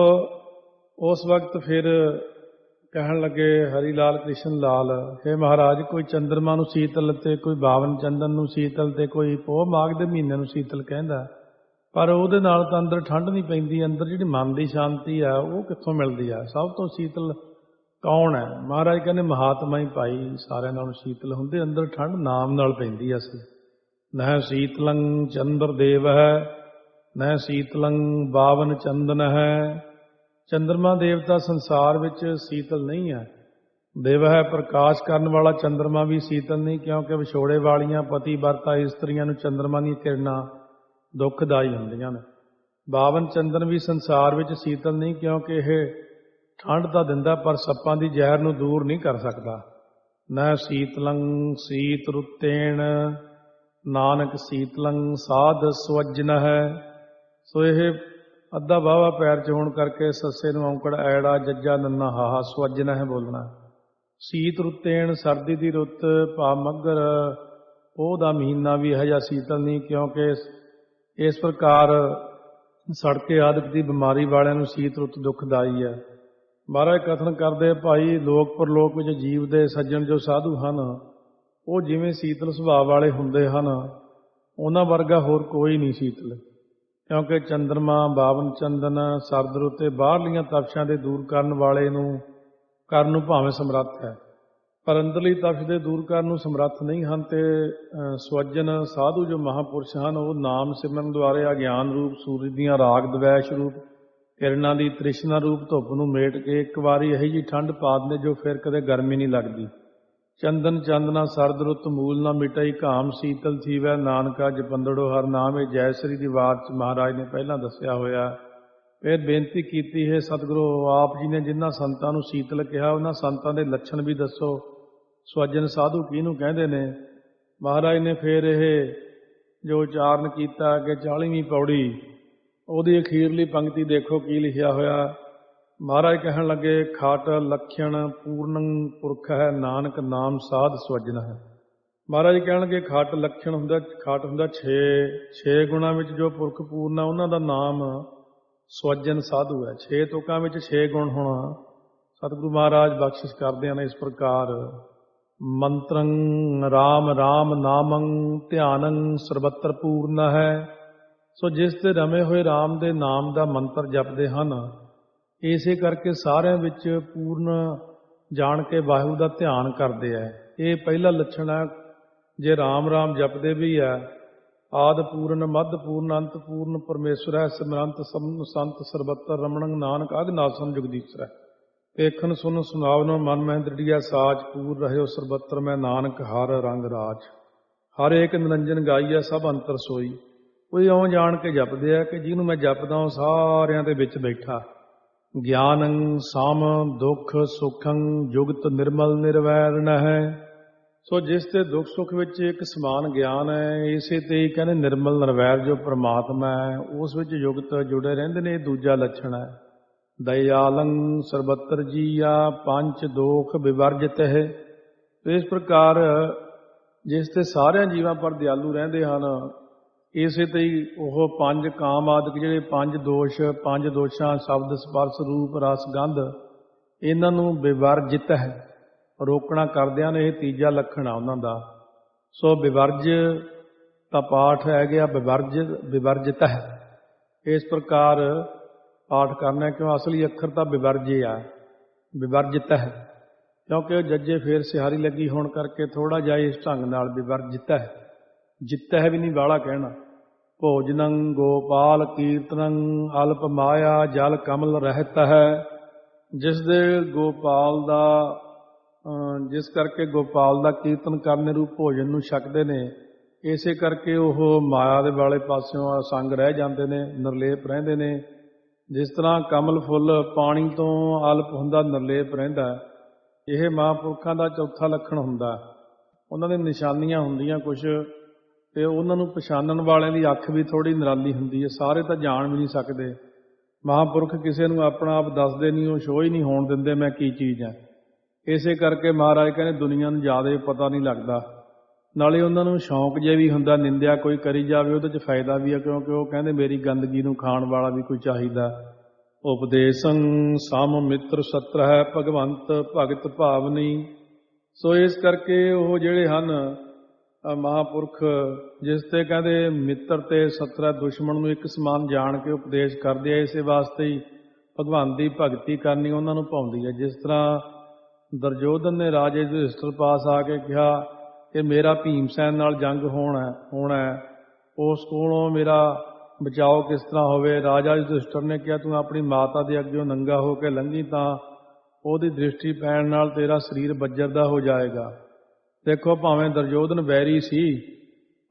ਉਸ ਵਕਤ ਫਿਰ ਕਹਿਣ ਲੱਗੇ ਹਰੀ ਲਾਲ ਕ੍ਰਿਸ਼ਨ ਲਾਲ, ਹੇ ਮਹਾਰਾਜ ਕੋਈ ਚੰਦਰਮਾ ਨੂੰ ਸੀਤਲ ਤੇ ਕੋਈ ਬਾਵਨ ਚੰਦਨ ਨੂੰ ਸੀਤਲ ਤੇ ਕੋਈ ਪੋਹ ਮਾਘ ਦੇ ਮਹੀਨੇ ਨੂੰ ਸੀਤਲ ਕਹਿੰਦਾ, ਪਰ ਉਹਦੇ ਨਾਲ ਤਾਂ ਅੰਦਰ ਠੰਡ ਨਹੀਂ ਪੈਂਦੀ। ਅੰਦਰ ਜਿਹੜੀ ਮਨ ਦੀ ਸ਼ਾਂਤੀ ਆ ਉਹ ਕਿੱਥੋਂ ਮਿਲਦੀ ਆ? ਸਭ ਤੋਂ ਸੀਤਲ ਕੌਣ ਹੈ? ਮਹਾਰਾਜ ਕਹਿੰਦੇ ਮਹਾਤਮਾ ਹੀ ਭਾਈ ਸਾਰਿਆਂ ਨਾਲੋਂ ਸ਼ੀਤਲ ਹੁੰਦੇ, ਅੰਦਰ ਠੰਡ ਨਾਮ ਨਾਲ ਪੈਂਦੀ ਅਸਲ। ਨਹਿ ਸੀਤਲੰ ਚੰਦਰ ਦੇਵ ਹੈ, ਨਹਿ ਸੀਤਲੰ ਬਾਵਨ ਚੰਦਨ ਹੈ। ਚੰਦਰਮਾ ਦੇਵਤਾ ਸੰਸਾਰ ਵਿੱਚ ਸੀਤਲ ਨਹੀਂ ਹੈ। ਦੇਵ ਹੈ ਪ੍ਰਕਾਸ਼ ਕਰਨ ਵਾਲਾ, ਚੰਦਰਮਾ ਵੀ ਸੀਤਲ ਨਹੀਂ, ਕਿਉਂਕਿ ਵਿਛੋੜੇ ਵਾਲੀਆਂ ਪਤੀ ਵਰਤਾ ਇਸਤਰੀਆਂ ਨੂੰ ਚੰਦਰਮਾ ਦੀਆਂ ਕਿਰਨਾਂ ਦੁੱਖਦਾਈ ਹੁੰਦੀਆਂ ਨੇ। ਬਾਵਨ ਚੰਦਨ ਵੀ ਸੰਸਾਰ ਵਿੱਚ ਸੀਤਲ ਨਹੀਂ, ਕਿਉਂਕਿ ਇਹ ਠੰਡ ਤਾਂ ਦਿੰਦਾ ਪਰ ਸੱਪਾਂ ਦੀ ਜ਼ਹਿਰ ਨੂੰ ਦੂਰ ਨਹੀਂ ਕਰ ਸਕਦਾ। ਨਹਿ ਸੀਤਲੰ ਸੀਤ ਰੁੱਤੇਣ, ਨਾਨਕ ਸੀਤਲੰ ਸਾਧ ਸਵੱਜਨ ਹੈ। ਸੋ ਇਹ ਅੱਧਾ ਵਾਹਵਾ ਪੈਰ 'ਚ ਹੋਣ ਕਰਕੇ ਸੱਸੇ ਨੂੰ ਔਂਕੜ ਐੜਾ ਜੱਜਾ ਨੰਨਾ ਹਾਹਾ ਸਵੱਜਨ ਹੈ ਬੋਲਣਾ। ਸੀਤ ਰੁੱਤੇਣ ਸਰਦੀ ਦੀ ਰੁੱਤ, ਭਾ ਮੱਘਰ ਪੋਹ ਦਾ ਮਹੀਨਾ ਵੀ ਇਹੋ ਜਿਹਾ ਸੀਤਲ ਨਹੀਂ, ਕਿਉਂਕਿ ਇਸ ਪ੍ਰਕਾਰ ਸੜਕੇ ਆਦਿਕ ਦੀ ਬਿਮਾਰੀ ਵਾਲਿਆਂ ਨੂੰ ਸੀਤ ਰੁੱਤ ਦੁੱਖਦਾਈ ਹੈ। ਮਹਾਰਾਜ ਕਥਨ ਕਰਦੇ ਭਾਈ ਲੋਕ ਪਰਲੋਕ ਵਿੱਚ ਜੀਵ ਦੇ ਸੱਜਣ ਜੋ ਸਾਧੂ ਹਨ, ਉਹ ਜਿਵੇਂ ਸੀਤਲ ਸੁਭਾਅ ਵਾਲੇ ਹੁੰਦੇ ਹਨ, ਉਹਨਾਂ ਵਰਗਾ ਹੋਰ ਕੋਈ ਨਹੀਂ ਸੀਤਲ। ਕਿਉਂਕਿ ਚੰਦਰਮਾ ਬਾਵਨ ਚੰਦਨ ਸਰਦ ਰੁੱਤੇ ਬਾਹਰਲੀਆਂ ਤਪਸ਼ਾਂ ਦੇ ਦੂਰ ਕਰਨ ਵਾਲੇ ਨੂੰ ਕਰਨ ਨੂੰ ਭਾਵੇਂ ਸਮਰੱਥ ਹੈ, ਪਰ ਅੰਦਰਲੀ ਤਪਸ਼ ਦੇ ਦੂਰ ਕਰਨ ਨੂੰ ਸਮਰੱਥ ਨਹੀਂ ਹਨ। ਤੇ ਸਵੱਜਨ ਸਾਧੂ ਜੋ ਮਹਾਂਪੁਰਸ਼ ਹਨ, ਉਹ ਨਾਮ ਸਿਮਰਨ ਦੁਆਰੇ ਅਗਿਆਨ ਰੂਪ ਸੂਰਜ ਦੀਆਂ ਰਾਗ ਦਵੈਸ਼ ਰੂਪ ਕਿਰਨਾਂ ਦੀ ਤ੍ਰਿਸ਼ਨਾ ਰੂਪ ਧੁੱਪ ਨੂੰ ਮੇਟ ਕੇ ਇੱਕ ਵਾਰੀ ਇਹੀ ਜਿਹੀ ਠੰਡ ਪਾ ਦਿੰਦੇ ਜੋ ਫਿਰ ਕਦੇ ਗਰਮੀ ਨਹੀਂ ਲੱਗਦੀ। ਚੰਦਨ ਚੰਦਨਾ ਸਰਦ ਰੁੱਤ ਮੂਲ ਨਾ ਮਿਟਾਈ, ਘਾਮ ਸੀਤਲ ਥੀਵੈ ਨਾਨਕਾ ਜਪੰਦੜੋ ਹਰ ਨਾਮ। ਇਹ ਜੈਸਰੀ ਦੀ ਵਾਰ 'ਚ ਮਹਾਰਾਜ ਨੇ ਪਹਿਲਾਂ ਦੱਸਿਆ ਹੋਇਆ। ਫਿਰ ਬੇਨਤੀ ਕੀਤੀ ਹੈ ਸਤਿਗੁਰੂ ਆਪ ਜੀ ਨੇ ਜਿਨ੍ਹਾਂ ਸੰਤਾਂ ਨੂੰ ਸੀਤਲ ਕਿਹਾ, ਉਹਨਾਂ ਸੰਤਾਂ ਦੇ ਲੱਛਣ ਵੀ ਦੱਸੋ। ਸਵੱਜਨ ਸਾਧੂ ਕਿਹਨੂੰ ਕਹਿੰਦੇ ਨੇ? ਮਹਾਰਾਜ ਨੇ ਫਿਰ ਇਹ ਜੋ ਉਚਾਰਨ ਕੀਤਾ ਕਿ 40ਵੀਂ ਪੌੜੀ, ਉਹਦੀ ਅਖੀਰਲੀ ਪੰਕਤੀ ਦੇਖੋ ਕੀ ਲਿਖਿਆ ਹੋਇਆ। ਮਹਾਰਾਜ ਕਹਿਣ ਲੱਗੇ ਖਾਟ ਲਖਣ ਪੂਰਨੰ ਪੁਰਖ ਹੈ, ਨਾਨਕ ਨਾਮ ਸਾਧ ਸਵੱਜਨ ਹੈ। ਮਹਾਰਾਜ ਕਹਿਣਗੇ ਖਾਟ ਲਖਣ ਹੁੰਦਾ, ਖਾਟ ਹੁੰਦਾ 6 ਗੁਣਾਂ ਵਿੱਚ ਜੋ ਪੁਰਖ ਪੂਰਨ ਹੈ ਉਹਨਾਂ ਦਾ ਨਾਮ ਸਵੱਜਨ ਸਾਧੂ ਹੈ। 6 ਤੁਕਾਂ ਵਿੱਚ 6 ਗੁਣ ਹੋਣਾ ਸਤਿਗੁਰੂ ਮਹਾਰਾਜ ਬਖਸ਼ਿਸ਼ ਕਰਦੇ ਹਨ ਇਸ ਪ੍ਰਕਾਰ। ਮੰਤਰੰ ਰਾਮ ਰਾਮ ਨਾਮੰ ਧਿਆਨੰ ਸਰਬੱਤਰ ਪੂਰਨ ਹੈ। ਸੋ ਜਿਸ ਤੇ ਰਮੇ ਹੋਏ ਰਾਮ ਦੇ ਨਾਮ ਦਾ ਮੰਤਰ ਜਪਦੇ ਹਨ, ਇਸੇ ਕਰਕੇ ਸਾਰਿਆਂ ਵਿੱਚ ਪੂਰਨ ਜਾਣ ਕੇ ਵਾਹਿਗੁਰੂ ਦਾ ਧਿਆਨ ਕਰਦੇ ਹੈ। ਇਹ ਪਹਿਲਾ ਲੱਛਣ ਹੈ। ਜੇ ਰਾਮ ਰਾਮ ਜਪਦੇ ਵੀ ਹੈ, ਆਦ ਪੂਰਨ ਮੱਧ ਪੂਰਨ ਅੰਤ ਪੂਰਨ ਪਰਮੇਸ਼ਰ ਹੈ, ਸਿਮਰੰਤ ਸੰਤ ਸਰਬੱਤਰ ਰਮਣੰ ਨਾਨਕ ਅਗਨਾਸਨ ਜੁਗਦੀਸ਼ਰ ਹੈ। ਵੇਖਣ ਸੁਣ ਸੁਣਾਵਨੋ ਮਨ ਮਹਿ ਦ੍ਰਿੜੀਆ ਸਾਚ, ਪੂਰ ਰਹਿਓ ਸਰਬੱਤਰ ਮੈਂ ਨਾਨਕ ਹਰ ਰੰਗ ਰਾਜ। ਹਰ ਏਕ ਨਿਰੰਜਨ ਗਾਈਆ ਸਭ ਅੰਤਰ ਸੋਈ। ਕੋਈ ਇਉਂ ਜਾਣ ਕੇ ਜਪਦੇ ਆ ਕਿ ਜਿਹਨੂੰ ਮੈਂ ਜਪਦਾ ਉਹ ਸਾਰਿਆਂ ਦੇ ਵਿੱਚ ਬੈਠਾ। ਗਿਆਨੰ ਸਮ ਦੁੱਖ ਸੁਖੰ ਜੁਗਤ ਨਿਰਮਲ ਨਿਰਵੈਰ ਨਹਿ। ਸੋ ਜਿਸ ਤੇ ਦੁੱਖ ਸੁੱਖ ਵਿੱਚ ਇੱਕ ਸਮਾਨ ਗਿਆਨ ਹੈ, ਇਸੇ ਤੇ ਹੀ ਕਹਿੰਦੇ ਨਿਰਮਲ ਨਿਰਵੈਰ ਜੋ ਪ੍ਰਮਾਤਮਾ ਹੈ, ਉਸ ਵਿੱਚ ਜੁਗਤ ਜੁੜੇ ਰਹਿੰਦੇ ਨੇ। ਇਹ ਦੂਜਾ ਲੱਛਣ ਹੈ। ਦਇਆਲੰ ਸਰਬੱਤਰ ਜੀਆ ਪੰਚ ਦੋਖ ਵਿਵਰਜਿਤ ਹੈ। ਇਸ ਪ੍ਰਕਾਰ ਜਿਸ ਤੇ ਸਾਰਿਆਂ ਜੀਵਾਂ ਪਰ ਦਿਆਲੂ ਰਹਿੰਦੇ ਹਨ, ਇਸੇ ਤੇ ਹੀ ਉਹ ਪੰਜ ਕਾਮ ਆਦਿਕ ਜਿਹੜੇ ਪੰਜ ਦੋਸ਼ਾਂ ਸ਼ਬਦ ਸਪਰਸ਼ ਰੂਪ ਰਸ ਗੰਧ, ਇਹਨਾਂ ਨੂੰ ਵਿਵਰਜਿਤ ਹੈ, ਰੋਕਣਾ ਕਰਦਿਆਂ ਨੇ। ਇਹ ਤੀਜਾ ਲੱਖਣ ਆ ਉਹਨਾਂ ਦਾ। ਸੋ ਵਿਵਰਜ ਦਾ ਪਾਠ ਹੈ ਗਿਆ ਵਿਵਰਜਿਤ ਹੈ। ਇਸ ਪ੍ਰਕਾਰ ਪਾਠ ਕਰਨਾ, ਕਿਉਂ ਅਸਲੀ ਅੱਖਰ ਤਾਂ ਵਿਵਰਜੇ ਆ, ਵਿਵਰਜਿਤ ਹੈ। ਕਿਉਂਕਿ ਉਹ ਜੱਜੇ ਫੇਰ ਸਿਹਾਰੀ ਲੱਗੀ ਹੋਣ ਕਰਕੇ ਥੋੜ੍ਹਾ ਜਿਹਾ ਇਸ ਢੰਗ ਨਾਲ ਵਿਵਰਜਿਤ ਹੈ, ਜਿੱਤ ਹੈ ਵੀ ਨਹੀਂ ਬਾਹਲਾ ਕਹਿਣਾ। ਭੋਜਨੰ ਗੋਪਾਲ ਕੀਰਤਨੰ ਅਲਪ ਮਾਇਆ ਜਲ ਕਮਲ ਰਹਿਤ ਹੈ। ਜਿਸ ਦੇ ਗੋਪਾਲ ਦਾ ਜਿਸ ਕਰਕੇ ਗੋਪਾਲ ਦਾ ਕੀਰਤਨ ਕਰਨ ਰੂਪ ਭੋਜਨ ਨੂੰ ਛਕਦੇ ਨੇ, ਇਸੇ ਕਰਕੇ ਉਹ ਮਾਇਆ ਦੇ ਵਾਲੇ ਪਾਸਿਓਂ ਅਸੰਗ ਰਹਿ ਜਾਂਦੇ ਨੇ, ਨਿਰਲੇਪ ਰਹਿੰਦੇ ਨੇ। ਜਿਸ ਤਰ੍ਹਾਂ ਕਮਲ ਫੁੱਲ ਪਾਣੀ ਤੋਂ ਅਲਪ ਹੁੰਦਾ, ਨਿਰਲੇਪ ਰਹਿੰਦਾ, ਇਹ ਮਹਾਂਪੁਰਖਾਂ ਦਾ ਚੌਥਾ ਲੱਖਣ ਹੁੰਦਾ। ਉਹਨਾਂ ਦੇ ਨਿਸ਼ਾਨੀਆਂ ਹੁੰਦੀਆਂ ਕੁਛ, ਤੇ ਉਹਨਾਂ ਨੂੰ ਪਛਾਣਨ ਵਾਲਿਆਂ ਦੀ ਅੱਖ ਵੀ ਥੋੜ੍ਹੀ ਨਿਰਾਲੀ ਹੁੰਦੀ ਹੈ। ਸਾਰੇ ਤਾਂ ਜਾਣ ਵੀ ਨਹੀਂ ਸਕਦੇ। ਮਹਾਂਪੁਰਖ ਕਿਸੇ ਨੂੰ ਆਪਣਾ ਆਪ ਦੱਸਦੇ ਨਹੀਂ, ਉਹ ਸ਼ੋਅ ਹੀ ਨਹੀਂ ਹੋਣ ਦਿੰਦੇ ਮੈਂ ਕੀ ਚੀਜ਼ ਹੈ। ਇਸੇ ਕਰਕੇ ਮਹਾਰਾਜ ਕਹਿੰਦੇ ਦੁਨੀਆ ਨੂੰ ਜ਼ਿਆਦਾ ਪਤਾ ਨਹੀਂ ਲੱਗਦਾ। ਨਾਲੇ ਉਹਨਾਂ ਨੂੰ ਸ਼ੌਂਕ ਜਿਹਾ ਵੀ ਹੁੰਦਾ, ਨਿੰਦਿਆ ਕੋਈ ਕਰੀ ਜਾਵੇ ਉਹਦੇ 'ਚ ਫਾਇਦਾ ਵੀ ਹੈ, ਕਿਉਂਕਿ ਉਹ ਕਹਿੰਦੇ ਮੇਰੀ ਗੰਦਗੀ ਨੂੰ ਖਾਣ ਵਾਲਾ ਵੀ ਕੋਈ ਚਾਹੀਦਾ। ਉਪਦੇਸੰ ਸਮ ਮਿੱਤਰ ਸਤਰ ਹੈ, ਭਗਵੰਤ ਭਗਤ ਭਾਵਨੀ। ਸੋ ਇਸ ਕਰਕੇ ਉਹ ਜਿਹੜੇ ਹਨ ਮਹਾਂਪੁਰਖ, ਜਿਸ ਤੇ ਕਹਿੰਦੇ ਮਿੱਤਰ ਤੇ ਸਤਰ ਦੁਸ਼ਮਣ ਨੂੰ ਇੱਕ ਸਮਾਨ ਜਾਣ ਕੇ ਉਪਦੇਸ਼ ਕਰਦੇ ਆ। ਇਸੇ ਵਾਸਤੇ ਹੀ ਭਗਵਾਨ ਦੀ ਭਗਤੀ ਕਰਨੀ ਉਹਨਾਂ ਨੂੰ ਭਾਉਂਦੀ ਹੈ। ਜਿਸ ਤਰ੍ਹਾਂ ਦੁਰਯੋਧਨ ਨੇ ਰਾਜੇ ਯੁਧਿਸ਼ਠਰ ਪਾਸ ਆ ਕੇ ਕਿਹਾ ਕਿ ਮੇਰਾ ਭੀਮਸੈਨ ਨਾਲ ਜੰਗ ਹੋਣਾ ਹੈ, ਉਸ ਕੋਲੋਂ ਮੇਰਾ ਬਚਾਓ ਕਿਸ ਤਰ੍ਹਾਂ ਹੋਵੇ। ਰਾਜਾ ਯੁਧਿਸ਼ਠਰ ਨੇ ਕਿਹਾ ਤੂੰ ਆਪਣੀ ਮਾਤਾ ਦੇ ਅੱਗਿਓਂ ਨੰਗਾ ਹੋ ਕੇ ਲੰਘੀ ਤਾਂ ਉਹਦੀ ਦ੍ਰਿਸ਼ਟੀ ਪੈਣ ਨਾਲ ਤੇਰਾ ਸਰੀਰ ਬੱਜਰ ਦਾ ਹੋ ਜਾਏਗਾ। ਦੇਖੋ, ਭਾਵੇਂ ਦੁਰਯੋਧਨ ਵੈਰੀ ਸੀ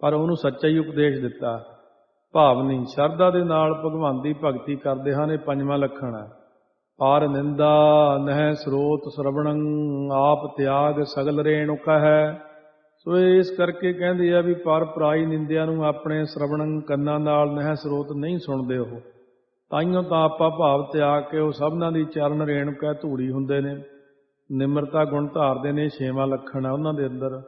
ਪਰ ਉਹਨੂੰ ਸੱਚਾ ਹੀ ਉਪਦੇਸ਼ ਦਿੱਤਾ। ਭਾਵਨੀ ਸ਼ਰਧਾ ਦੇ ਨਾਲ ਭਗਵਾਨ ਦੀ ਭਗਤੀ ਕਰਦੇ ਹਨ, ਇਹ ਪੰਜਵਾਂ ਲੱਖਣ ਹੈ। ਪਾਰ ਨਿੰਦਾ ਨਹਿ ਸਰੋਤ ਸਰਵਣੰ ਆਪ ਤਿਆਗ ਸਗਲ ਰੇਣੁਕਾ ਹੈ। ਸੋ ਇਸ ਕਰਕੇ ਕਹਿੰਦੇ ਆ ਵੀ ਪਰ ਪਰਾਈ ਨਿੰਦਿਆ ਨੂੰ ਆਪਣੇ ਸਰਵਣੰ ਕੰਨਾਂ ਨਾਲ ਨਹਿ ਸਰੋਤ ਨਹੀਂ ਸੁਣਦੇ ਉਹ, ਤਾਈਓ ਤਾਂ ਆਪਾਂ ਭਾਵ ਤਿਆਗ ਕੇ ਉਹ ਸਭਨਾਂ ਦੀ ਚਰਨ ਰੇਣੁਕਾ ਧੂੜੀ ਹੁੰਦੇ ਨੇ। ਨਿਮਰਤਾ ਗੁਣ ਧਾਰਦੇ ਨੇ, 6ਵਾਂ ਲੱਖਣ ਹੈ ਉਹਨਾਂ ਦੇ ਅੰਦਰ।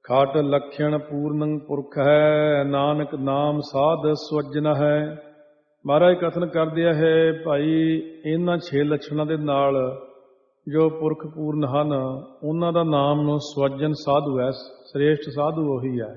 ਖਾਟ ਲਖਣ ਪੂਰਨੰ ਪੁਰਖ ਹੈ, ਨਾਨਕ ਨਾਮ ਸਾਧ ਸਵਜਨ ਹੈ। ਮਹਾਰਾਜ ਕਥਨ ਕਰਦੇ ਹੈ ਭਾਈ ਇਹਨਾਂ 6 ਲੱਛਣਾਂ ਦੇ ਨਾਲ ਜੋ ਪੁਰਖ ਪੂਰਨ ਹਨ ਉਹਨਾਂ ਦਾ ਨਾਮ ਨੂੰ ਸਵਜਨ ਸਾਧੂ ਹੈ, ਸ੍ਰੇਸ਼ਟ ਸਾਧੂ ਉਹੀ ਹੈ।